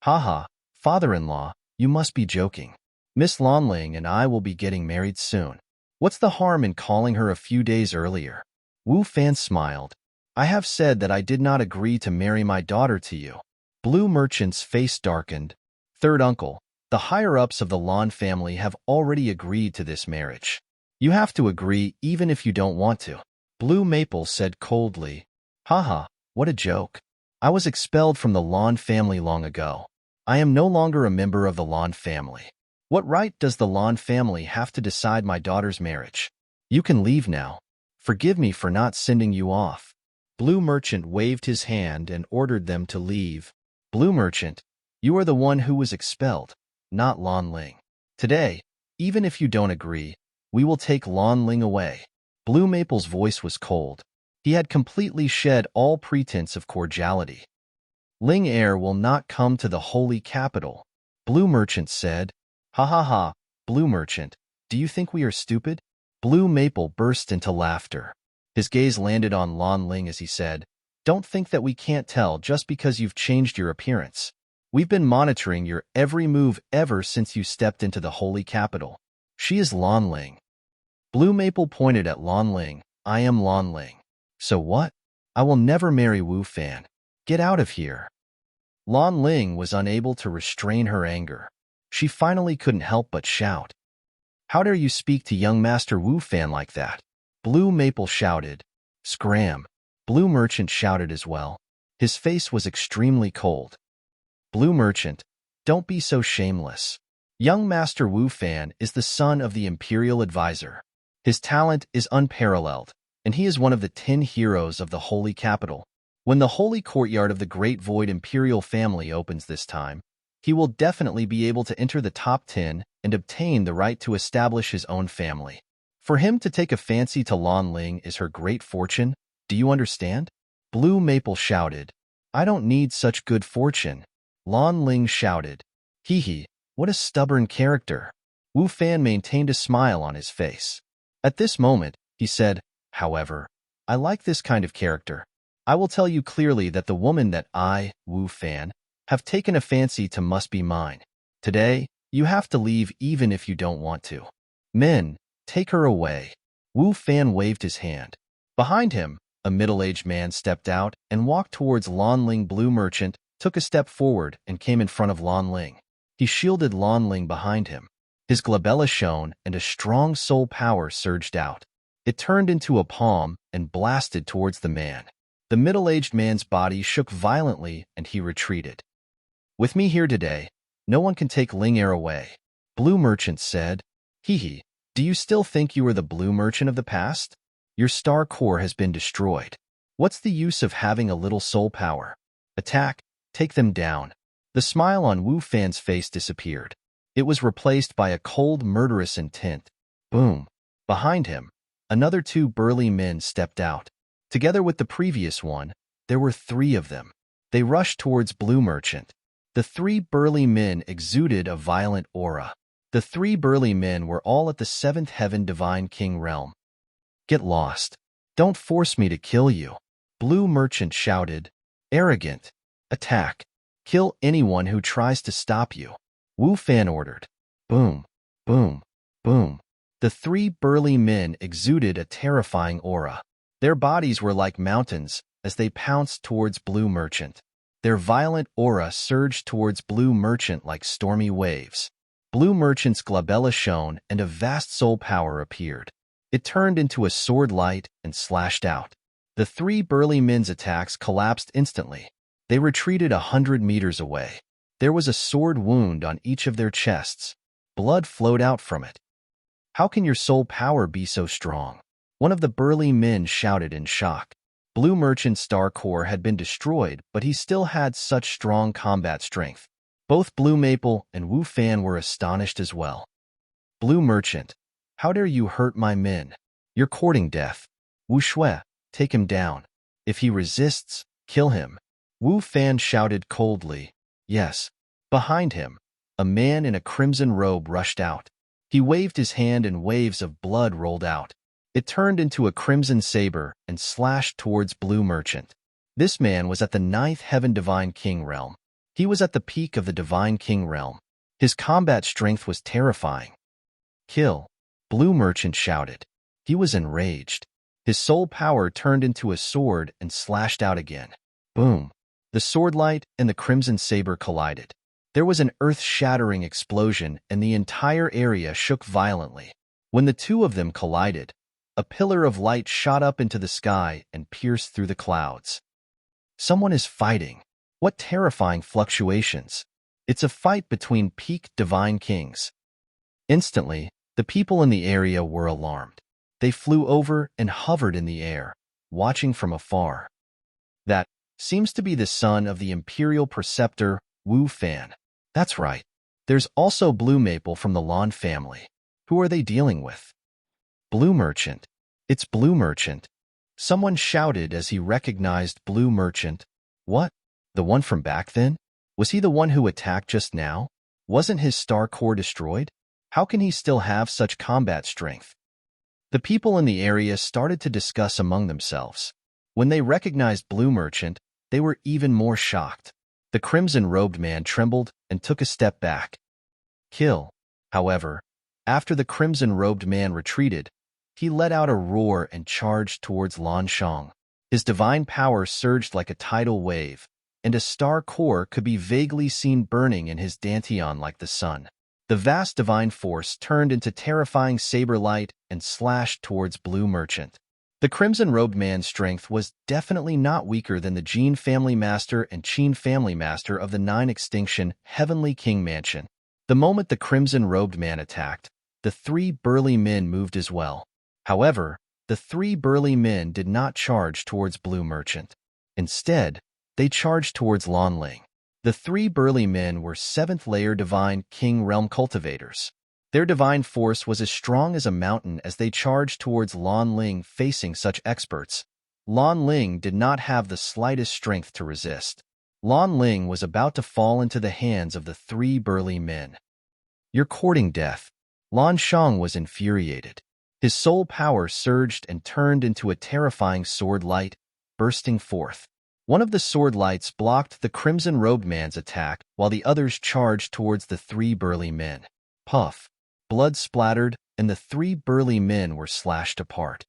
Haha, father-in-law, you must be joking. Miss Lanling and I will be getting married soon. What's the harm in calling her a few days earlier? Wu Fan smiled. I have said that I did not agree to marry my daughter to you. Blue Merchant's face darkened. Third uncle, the higher-ups of the Lan family have already agreed to this marriage. You have to agree even if you don't want to. Blue Maple said coldly. Haha, what a joke. I was expelled from the Lan family long ago. I am no longer a member of the Lan family. What right does the Lan family have to decide my daughter's marriage? You can leave now. Forgive me for not sending you off. Blue Merchant waved his hand and ordered them to leave. Blue Merchant, you are the one who was expelled, not Lan Ling. Today, even if you don't agree, we will take Lan Ling away. Blue Maple's voice was cold. He had completely shed all pretense of cordiality. Ling heir will not come to the holy capital, Blue Merchant said. Ha ha ha, Blue Merchant, do you think we are stupid? Blue Maple burst into laughter. His gaze landed on Lan Ling as he said, Don't think that we can't tell just because you've changed your appearance. We've been monitoring your every move ever since you stepped into the holy capital. She is Lan Ling. Blue Maple pointed at Lan Ling. I am Lan Ling. So what? I will never marry Wu Fan. Get out of here. Lan Ling was unable to restrain her anger. She finally couldn't help but shout. How dare you speak to young Master Wu Fan like that? Blue Maple shouted. Scram. Blue Merchant shouted as well. His face was extremely cold. Blue Merchant, don't be so shameless. Young Master Wu Fan is the son of the Imperial Advisor. His talent is unparalleled, and he is one of the 10 heroes of the Holy Capital. When the Holy Courtyard of the Great Void Imperial family opens this time, he will definitely be able to enter the top 10 and obtain the right to establish his own family. For him to take a fancy to Lan Ling is her great fortune, do you understand? Blue Maple shouted. I don't need such good fortune. Lan Ling shouted. Hee hee, what a stubborn character. Wu Fan maintained a smile on his face. At this moment, he said, however, I like this kind of character. I will tell you clearly that the woman that I, Wu Fan, have taken a fancy to must be mine. Today, you have to leave even if you don't want to. Men, take her away. Wu Fan waved his hand. Behind him, a middle-aged man stepped out and walked towards Lan Ling. Blue Merchant took a step forward and came in front of Lan Ling. He shielded Lan Ling behind him. His glabella shone and a strong soul power surged out. It turned into a palm and blasted towards the man. The middle-aged man's body shook violently and he retreated. With me here today, no one can take Ling heir away. Blue Merchant said. Hee hee, do you still think you are the Blue Merchant of the past? Your star core has been destroyed. What's the use of having a little soul power? Attack, take them down. The smile on Wu Fan's face disappeared. It was replaced by a cold, murderous intent. Boom. Behind him, another 2 burly men stepped out. Together with the previous one, there were 3 of them. They rushed towards Blue Merchant. The 3 burly men exuded a violent aura. The 3 burly men were all at the 7th Heaven Divine King realm. Get lost. Don't force me to kill you. Blue Merchant shouted. Arrogant. Attack. Kill anyone who tries to stop you. Wu Fan ordered. Boom. Boom. Boom. The 3 burly men exuded a terrifying aura. Their bodies were like mountains as they pounced towards Blue Merchant. Their violent aura surged towards Blue Merchant like stormy waves. Blue Merchant's glabella shone and a vast soul power appeared. It turned into a sword light and slashed out. The 3 burly men's attacks collapsed instantly. They retreated 100 meters away. There was a sword wound on each of their chests. Blood flowed out from it. How can your soul power be so strong? One of the burly men shouted in shock. Blue Merchant's star core had been destroyed, but he still had such strong combat strength. Both Blue Maple and Wu Fan were astonished as well. Blue Merchant, how dare you hurt my men? You're courting death. Wu Shui, take him down. If he resists, kill him. Wu Fan shouted coldly. Yes. Behind him, a man in a crimson robe rushed out. He waved his hand and waves of blood rolled out. It turned into a crimson saber and slashed towards Blue Merchant. This man was at the 9th Heaven Divine King realm. He was at the peak of the Divine King realm. His combat strength was terrifying. Kill! Blue Merchant shouted. He was enraged. His soul power turned into a sword and slashed out again. Boom! The sword light and the crimson saber collided. There was an earth-shattering explosion and the entire area shook violently. When the two of them collided, a pillar of light shot up into the sky and pierced through the clouds. Someone is fighting. What terrifying fluctuations! It's a fight between peak divine kings. Instantly, the people in the area were alarmed. They flew over and hovered in the air, watching from afar. That seems to be the son of the imperial preceptor, Wu Fan. That's right. There's also Blue Maple from the Lan family. Who are they dealing with? Blue Merchant. It's Blue Merchant. Someone shouted as he recognized Blue Merchant. What? The one from back then? Was he the one who attacked just now? Wasn't his star core destroyed? How can he still have such combat strength? The people in the area started to discuss among themselves. When they recognized Blue Merchant, they were even more shocked. The crimson-robed man trembled and took a step back. Kill. However, after the crimson-robed man retreated, he let out a roar and charged towards Lan Shang. His divine power surged like a tidal wave, and a star core could be vaguely seen burning in his dantian like the sun. The vast divine force turned into terrifying saber light and slashed towards Blue Merchant. The crimson-robed man's strength was definitely not weaker than the Jin family master and Qin family master of the 9 Extinction Heavenly King Mansion. The moment the crimson-robed man attacked, the 3 burly men moved as well. However, the 3 burly men did not charge towards Blue Merchant. Instead, they charged towards Lan Ling. The 3 burly men were 7th-layer Divine King Realm cultivators. Their divine force was as strong as a mountain as they charged towards Lan Ling. Facing such experts, Lan Ling did not have the slightest strength to resist. Lan Ling was about to fall into the hands of the 3 burly men. You're courting death. Lan Shang was infuriated. His soul power surged and turned into a terrifying sword light, bursting forth. One of the sword lights blocked the crimson-robed man's attack, while the others charged towards the 3 burly men. Puff! Blood splattered, and the 3 burly men were slashed apart.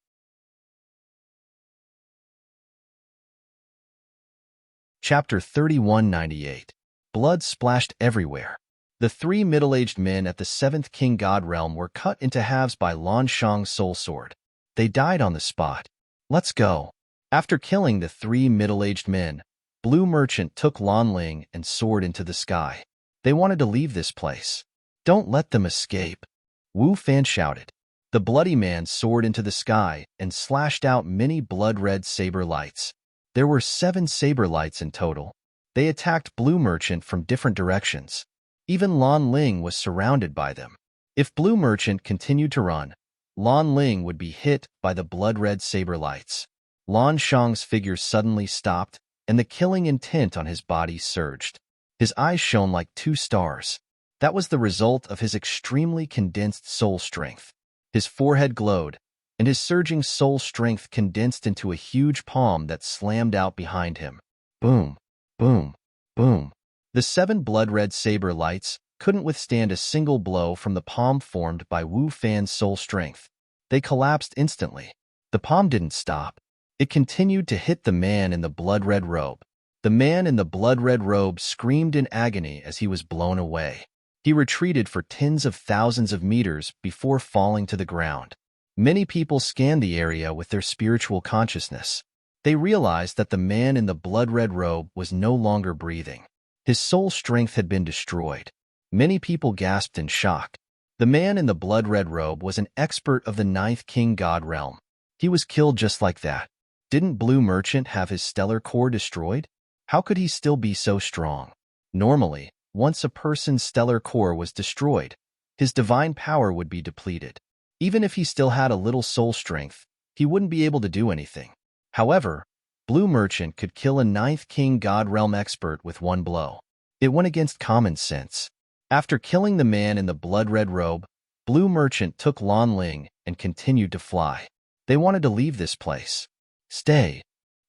Chapter 3198. Blood splashed everywhere. The 3 middle-aged men at the 7th King God Realm were cut into halves by Lan Shang's soul sword. They died on the spot. Let's go. After killing the 3 middle-aged men, Blue Merchant took Lan Ling and soared into the sky. They wanted to leave this place. Don't let them escape. Wu Fan shouted. The bloody man soared into the sky and slashed out many blood-red saber lights. There were 7 saber lights in total. They attacked Blue Merchant from different directions. Even Lan Ling was surrounded by them. If Blue Merchant continued to run, Lan Ling would be hit by the blood-red saber lights. Lan Shang's figure suddenly stopped, and the killing intent on his body surged. His eyes shone like 2 stars. That was the result of his extremely condensed soul strength. His forehead glowed, and his surging soul strength condensed into a huge palm that slammed out behind him. Boom, boom, boom. The 7 blood-red saber lights couldn't withstand a single blow from the palm formed by Wu Fan's soul strength. They collapsed instantly. The palm didn't stop. It continued to hit the man in the blood-red robe. The man in the blood-red robe screamed in agony as he was blown away. He retreated for tens of thousands of meters before falling to the ground. Many people scanned the area with their spiritual consciousness. They realized that the man in the blood-red robe was no longer breathing. His soul strength had been destroyed. Many people gasped in shock. The man in the blood-red robe was an expert of the 9th King God Realm. He was killed just like that. Didn't Blue Merchant have his stellar core destroyed? How could he still be so strong? Normally, once a person's stellar core was destroyed, his divine power would be depleted. Even if he still had a little soul strength, he wouldn't be able to do anything. However, Blue Merchant could kill a 9th King God Realm expert with 1 blow. It went against common sense. After killing the man in the blood-red robe, Blue Merchant took Lan Ling and continued to fly. They wanted to leave this place. Stay.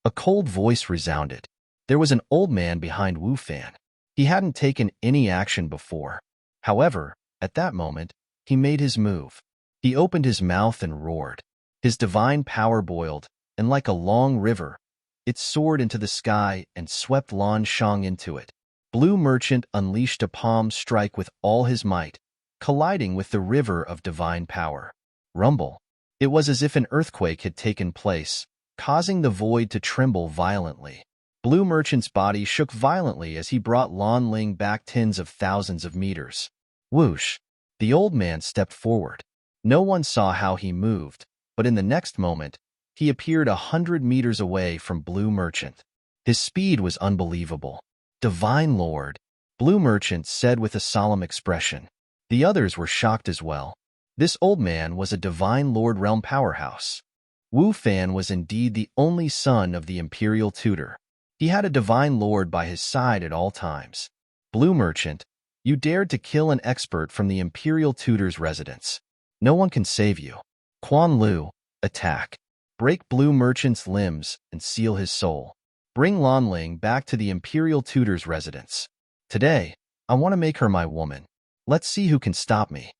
A cold voice resounded. There was an old man behind Wu Fan. He hadn't taken any action before. However, at that moment, he made his move. He opened his mouth and roared. His divine power boiled, and like a long river, it soared into the sky and swept Lan Shang into it. Blue Merchant unleashed a palm strike with all his might, colliding with the river of divine power. Rumble. It was as if an earthquake had taken place, causing the void to tremble violently. Blue Merchant's body shook violently as he brought Lan Ling back tens of thousands of meters. Whoosh! The old man stepped forward. No one saw how he moved, but in the next moment, he appeared 100 meters away from Blue Merchant. His speed was unbelievable. Divine Lord, Blue Merchant said with a solemn expression. The others were shocked as well. This old man was a Divine Lord realm powerhouse. Wu Fan was indeed the only son of the Imperial Tutor. He had a Divine Lord by his side at all times. Blue Merchant, you dared to kill an expert from the Imperial Tutor's residence. No one can save you. Quan Lu, attack. Break Blue Merchant's limbs and seal his soul. Bring Lan Ling back to the Imperial Tutor's residence. Today, I want to make her my woman. Let's see who can stop me.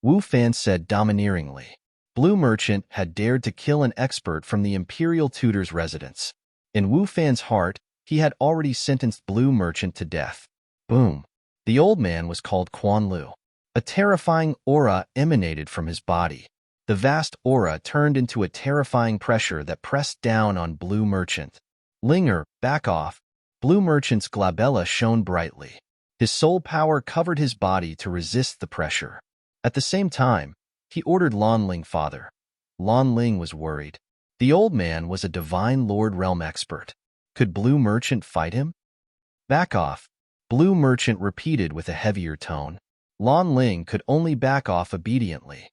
Wu Fan said domineeringly. Blue Merchant had dared to kill an expert from the Imperial Tutor's residence. In Wu Fan's heart, he had already sentenced Blue Merchant to death. Boom. The old man was called Quan Lu. A terrifying aura emanated from his body. The vast aura turned into a terrifying pressure that pressed down on Blue Merchant. Linger, back off. Blue Merchant's glabella shone brightly. His soul power covered his body to resist the pressure. At the same time, he ordered Lan Ling father. Lan Ling was worried. The old man was a Divine Lord realm expert. Could Blue Merchant fight him? Back off. Blue Merchant repeated with a heavier tone. Lan Ling could only back off obediently.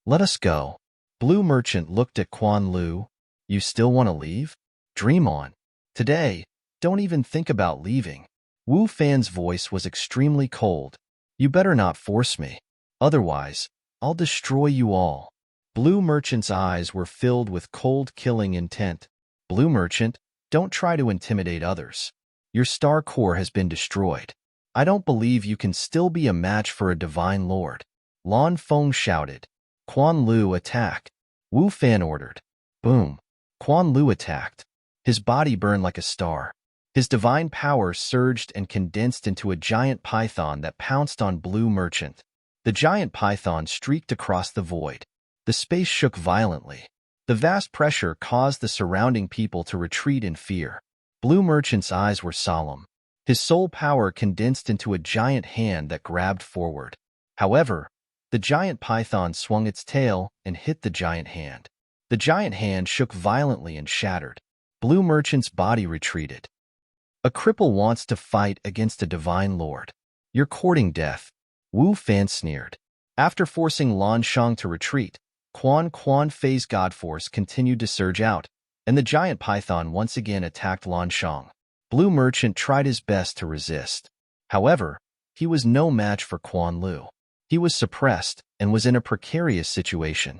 Let us go. Blue Merchant looked at Quan Lu. You still want to leave? Dream on. Today, don't even think about leaving. Wu Fan's voice was extremely cold. You better not force me. Otherwise, I'll destroy you all. Blue Merchant's eyes were filled with cold killing intent. Blue Merchant, don't try to intimidate others. Your star core has been destroyed. I don't believe you can still be a match for a Divine Lord. Lan Feng shouted. Quan Lu attack. Wu Fan ordered. Boom. Quan Lu attacked. His body burned like a star. His divine power surged and condensed into a giant python that pounced on Blue Merchant. The giant python streaked across the void. The space shook violently. The vast pressure caused the surrounding people to retreat in fear. Blue Merchant's eyes were solemn. His soul power condensed into a giant hand that grabbed forward. However, the giant python swung its tail and hit the giant hand. The giant hand shook violently and shattered. Blue Merchant's body retreated. A cripple wants to fight against a Divine Lord. You're courting death. Wu Fan sneered. After forcing Lan Shang to retreat, Quan Fei's God Force continued to surge out, and the giant python once again attacked Lan Shang. Blue Merchant tried his best to resist. However, he was no match for Quan Lu. He was suppressed and was in a precarious situation.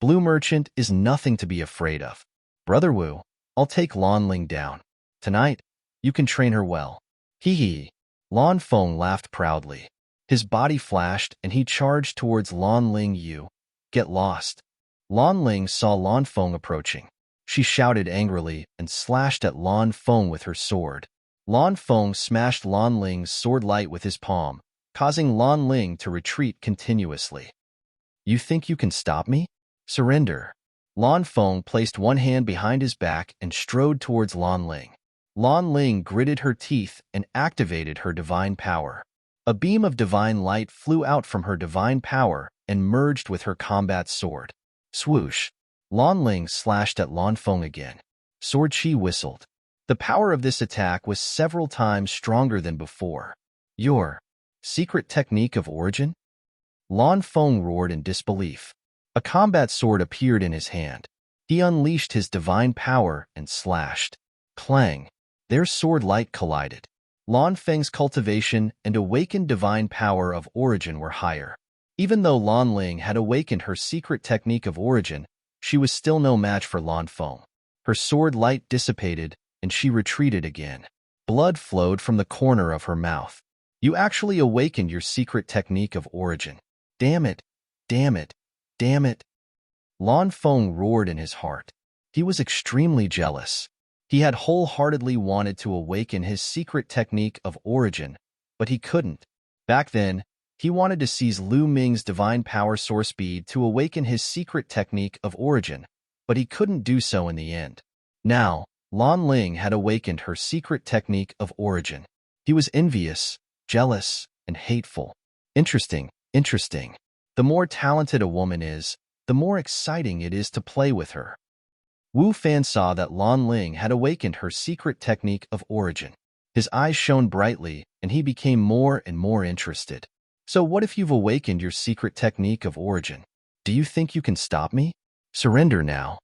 Blue Merchant is nothing to be afraid of. Brother Wu, I'll take Lan Ling down. Tonight, you can train her well. Hee hee. Lan Feng laughed proudly. His body flashed and he charged towards Lan Ling. You get lost. Lan Ling saw Lan Feng approaching. She shouted angrily and slashed at Lan Feng with her sword. Lan Feng smashed Lan Ling's sword light with his palm, causing Lan Ling to retreat continuously. You think you can stop me? Surrender. Lan Feng placed one hand behind his back and strode towards Lan Ling. Lan Ling gritted her teeth and activated her divine power. A beam of divine light flew out from her divine power and merged with her combat sword. Swoosh. Lan Ling slashed at Lan Feng again. Sword Chi whistled. The power of this attack was several times stronger than before. Your secret technique of origin? Lan Feng roared in disbelief. A combat sword appeared in his hand. He unleashed his divine power and slashed. Clang. Their sword light collided. Lan Feng's cultivation and awakened divine power of origin were higher. Even though Lan Ling had awakened her secret technique of origin, she was still no match for Lan Feng. Her sword light dissipated, and she retreated again. Blood flowed from the corner of her mouth. You actually awakened your secret technique of origin. Damn it, damn it, damn it. Lan Feng roared in his heart. He was extremely jealous. He had wholeheartedly wanted to awaken his secret technique of origin, but he couldn't. Back then, he wanted to seize Lu Ming's divine power source bead to awaken his secret technique of origin, but he couldn't do so in the end. Now, Lan Ling had awakened her secret technique of origin. He was envious, jealous, and hateful. Interesting, interesting. The more talented a woman is, the more exciting it is to play with her. Wu Fan saw that Lan Ling had awakened her secret technique of origin. His eyes shone brightly, and he became more and more interested. So what if you've awakened your secret technique of origin? Do you think you can stop me? Surrender now.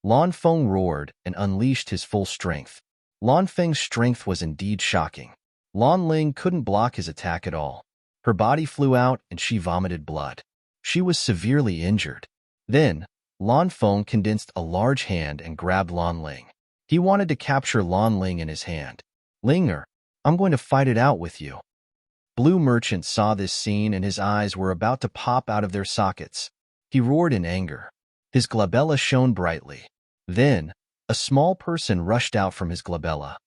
Lan Feng roared and unleashed his full strength. Lan Feng's strength was indeed shocking. Lan Ling couldn't block his attack at all. Her body flew out and she vomited blood. She was severely injured. Then, Lan Feng condensed a large hand and grabbed Lan Ling. He wanted to capture Lan Ling in his hand. Linger, I'm going to fight it out with you. Blue Merchant saw this scene and his eyes were about to pop out of their sockets. He roared in anger. His glabella shone brightly. Then, a small person rushed out from his glabella.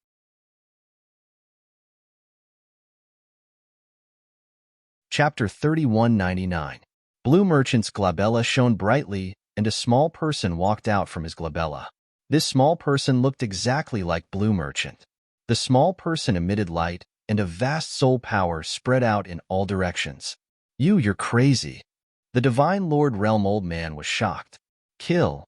Chapter 3199. Blue Merchant's glabella shone brightly, and a small person walked out from his glabella. This small person looked exactly like Blue Merchant. The small person emitted light, and a vast soul power spread out in all directions. You're crazy. The Divine Lord Realm Old Man was shocked. Kill.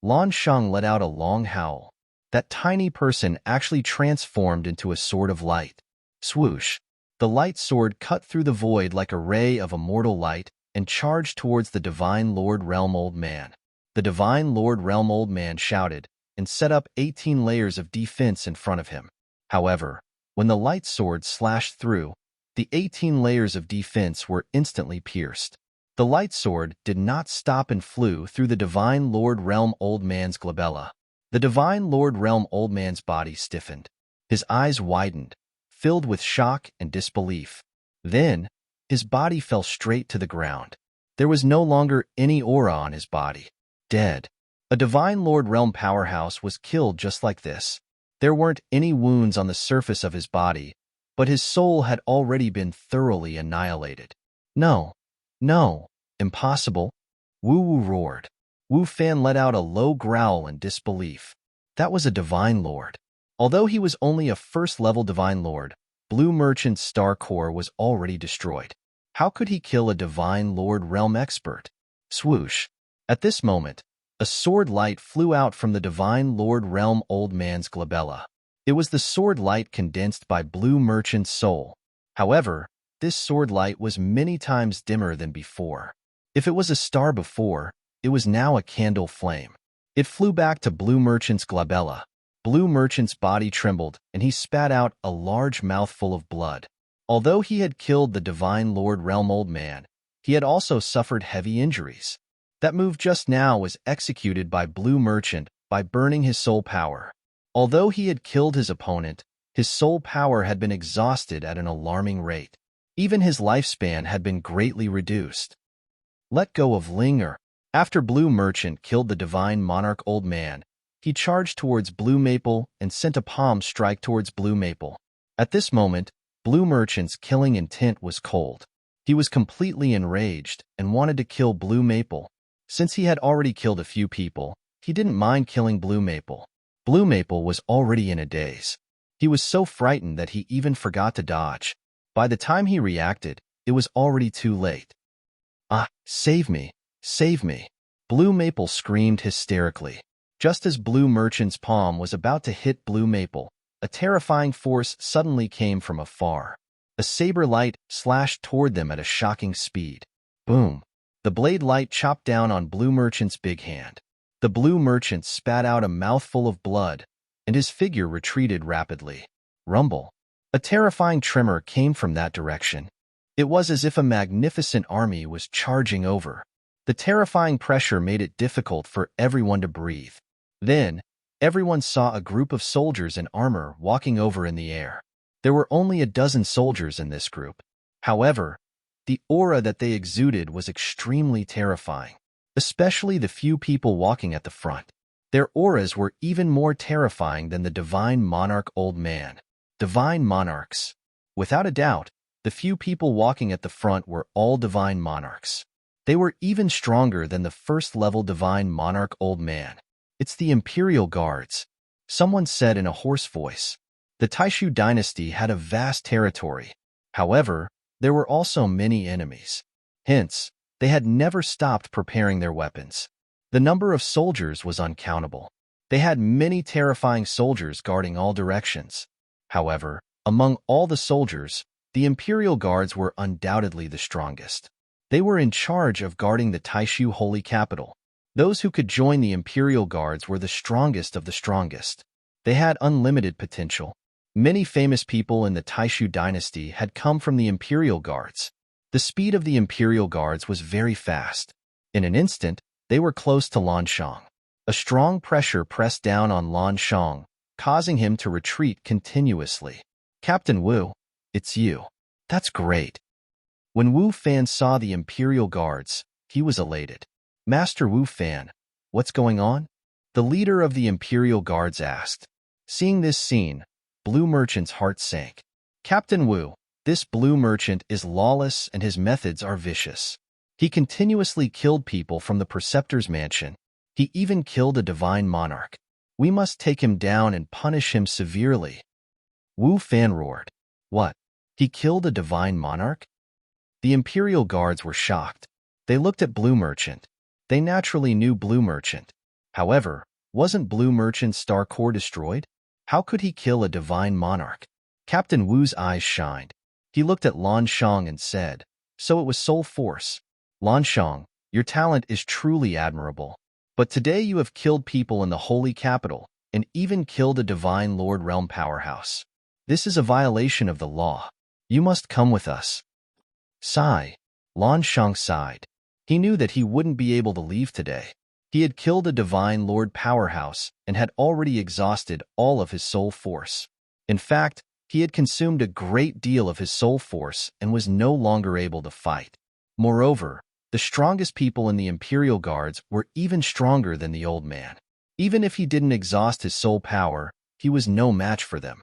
Lan Shang let out a long howl. That tiny person actually transformed into a sword of light. Swoosh. The light sword cut through the void like a ray of immortal light and charged towards the Divine Lord Realm Old Man. The Divine Lord Realm Old Man shouted and set up 18 layers of defense in front of him. However, when the light sword slashed through, the 18 layers of defense were instantly pierced. The light sword did not stop and flew through the Divine Lord Realm Old Man's glabella. The Divine Lord Realm Old Man's body stiffened. His eyes widened, filled with shock and disbelief. Then, his body fell straight to the ground. There was no longer any aura on his body. Dead. A Divine Lord Realm powerhouse was killed just like this. There weren't any wounds on the surface of his body, but his soul had already been thoroughly annihilated. No, impossible. Wu Wu roared. Wu Fan let out a low growl in disbelief. That was a Divine Lord. Although he was only a first-level Divine Lord, Blue Merchant's star core was already destroyed. How could he kill a Divine Lord Realm expert? Swoosh. At this moment, a sword light flew out from the Divine Lord Realm Old Man's glabella. It was the sword light condensed by Blue Merchant's soul. However, this sword light was many times dimmer than before. If it was a star before, it was now a candle flame. It flew back to Blue Merchant's glabella. Blue Merchant's body trembled, and he spat out a large mouthful of blood. Although he had killed the Divine Lord Realm Old Man, he had also suffered heavy injuries. That move just now was executed by Blue Merchant by burning his soul power. Although he had killed his opponent, his soul power had been exhausted at an alarming rate. Even his lifespan had been greatly reduced. Let go of Linger. After Blue Merchant killed the Divine Monarch Old Man, he charged towards Blue Maple and sent a palm strike towards Blue Maple. At this moment, Blue Merchant's killing intent was cold. He was completely enraged and wanted to kill Blue Maple. Since he had already killed a few people, he didn't mind killing Blue Maple. Blue Maple was already in a daze. He was so frightened that he even forgot to dodge. By the time he reacted, it was already too late. Ah, save me, save me. Blue Maple screamed hysterically. Just as Blue Merchant's palm was about to hit Blue Maple, a terrifying force suddenly came from afar. A saber light slashed toward them at a shocking speed. Boom! The blade light chopped down on Blue Merchant's big hand. The Blue Merchant spat out a mouthful of blood, and his figure retreated rapidly. Rumble! A terrifying tremor came from that direction. It was as if a magnificent army was charging over. The terrifying pressure made it difficult for everyone to breathe. Then, everyone saw a group of soldiers in armor walking over in the air. There were only a dozen soldiers in this group. However, the aura that they exuded was extremely terrifying, especially the few people walking at the front. Their auras were even more terrifying than the divine monarch old man. Divine monarchs. Without a doubt, the few people walking at the front were all divine monarchs. They were even stronger than the first-level divine monarch old man. It's the Imperial Guards, someone said in a hoarse voice. The Taishu dynasty had a vast territory. However, there were also many enemies. Hence, they had never stopped preparing their weapons. The number of soldiers was uncountable. They had many terrifying soldiers guarding all directions. However, among all the soldiers, the Imperial Guards were undoubtedly the strongest. They were in charge of guarding the Taishu holy capital. Those who could join the Imperial Guards were the strongest of the strongest. They had unlimited potential. Many famous people in the Taishu dynasty had come from the Imperial Guards. The speed of the Imperial Guards was very fast. In an instant, they were close to Lan Shang. A strong pressure pressed down on Lan Shang, causing him to retreat continuously. Captain Wu, it's you. That's great. When Wu Fan saw the Imperial Guards, he was elated. Master Wu Fan, what's going on? The leader of the Imperial Guards asked. Seeing this scene, Blue Merchant's heart sank. Captain Wu, this Blue Merchant is lawless and his methods are vicious. He continuously killed people from the Preceptor's mansion. He even killed a divine monarch. We must take him down and punish him severely. Wu Fan roared. What? He killed a divine monarch? The Imperial Guards were shocked. They looked at Blue Merchant. They naturally knew Blue Merchant. However, wasn't Blue Merchant's star core destroyed? How could he kill a divine monarch? Captain Wu's eyes shined. He looked at Lan Shang and said, So it was soul force. Lan Shang, your talent is truly admirable. But today you have killed people in the holy capital, and even killed a divine Lord Realm powerhouse. This is a violation of the law. You must come with us. Sigh. Lan Shang sighed. He knew that he wouldn't be able to leave today. He had killed a divine Lord powerhouse and had already exhausted all of his soul force. In fact, he had consumed a great deal of his soul force and was no longer able to fight. Moreover, the strongest people in the Imperial Guards were even stronger than the old man. Even if he didn't exhaust his soul power, he was no match for them.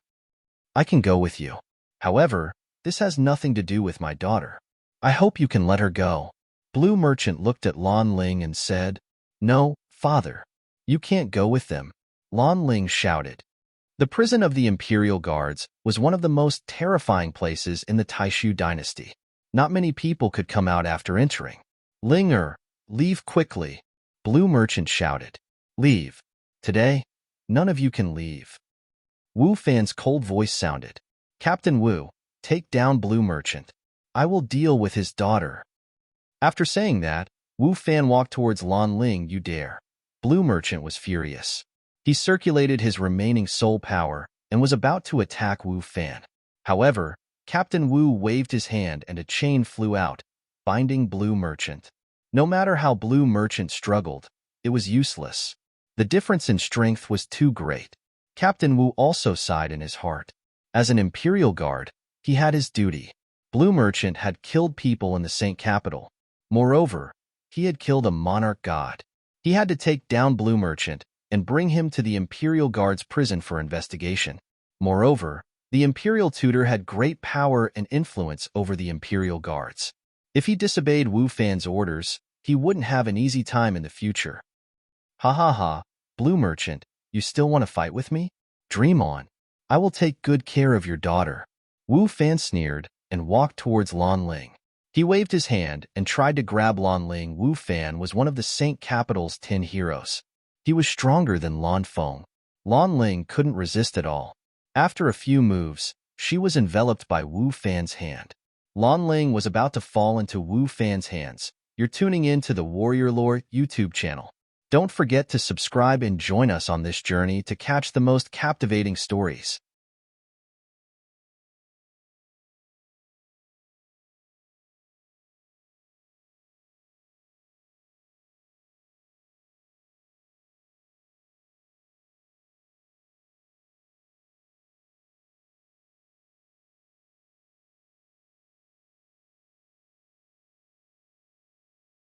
I can go with you. However, this has nothing to do with my daughter. I hope you can let her go. Blue Merchant looked at Lan Ling and said, No, father. You can't go with them. Lan Ling shouted. The prison of the Imperial Guards was one of the most terrifying places in the Taishu dynasty. Not many people could come out after entering. Linger, leave quickly. Blue Merchant shouted. Leave. Today, none of you can leave. Wu Fan's cold voice sounded. Captain Wu, take down Blue Merchant. I will deal with his daughter. After saying that, Wu Fan walked towards Lan Ling. You dare. Blue Merchant was furious. He circulated his remaining soul power and was about to attack Wu Fan. However, Captain Wu waved his hand and a chain flew out, binding Blue Merchant. No matter how Blue Merchant struggled, it was useless. The difference in strength was too great. Captain Wu also sighed in his heart. As an Imperial Guard, he had his duty. Blue Merchant had killed people in the Saint Capital. Moreover, he had killed a monarch god. He had to take down Blue Merchant and bring him to the Imperial Guard's prison for investigation. Moreover, the Imperial Tutor had great power and influence over the Imperial Guards. If he disobeyed Wu Fan's orders, he wouldn't have an easy time in the future. Ha ha ha, Blue Merchant, you still want to fight with me? Dream on. I will take good care of your daughter. Wu Fan sneered and walked towards Lan Ling. He waved his hand and tried to grab Lan Ling. Wu Fan was one of the Saint Capital's 10 heroes. He was stronger than Lan Feng. Lan Ling couldn't resist at all. After a few moves, she was enveloped by Wu Fan's hand. Lan Ling was about to fall into Wu Fan's hands. You're tuning in to the Warrior Lore YouTube channel. Don't forget to subscribe and join us on this journey to catch the most captivating stories.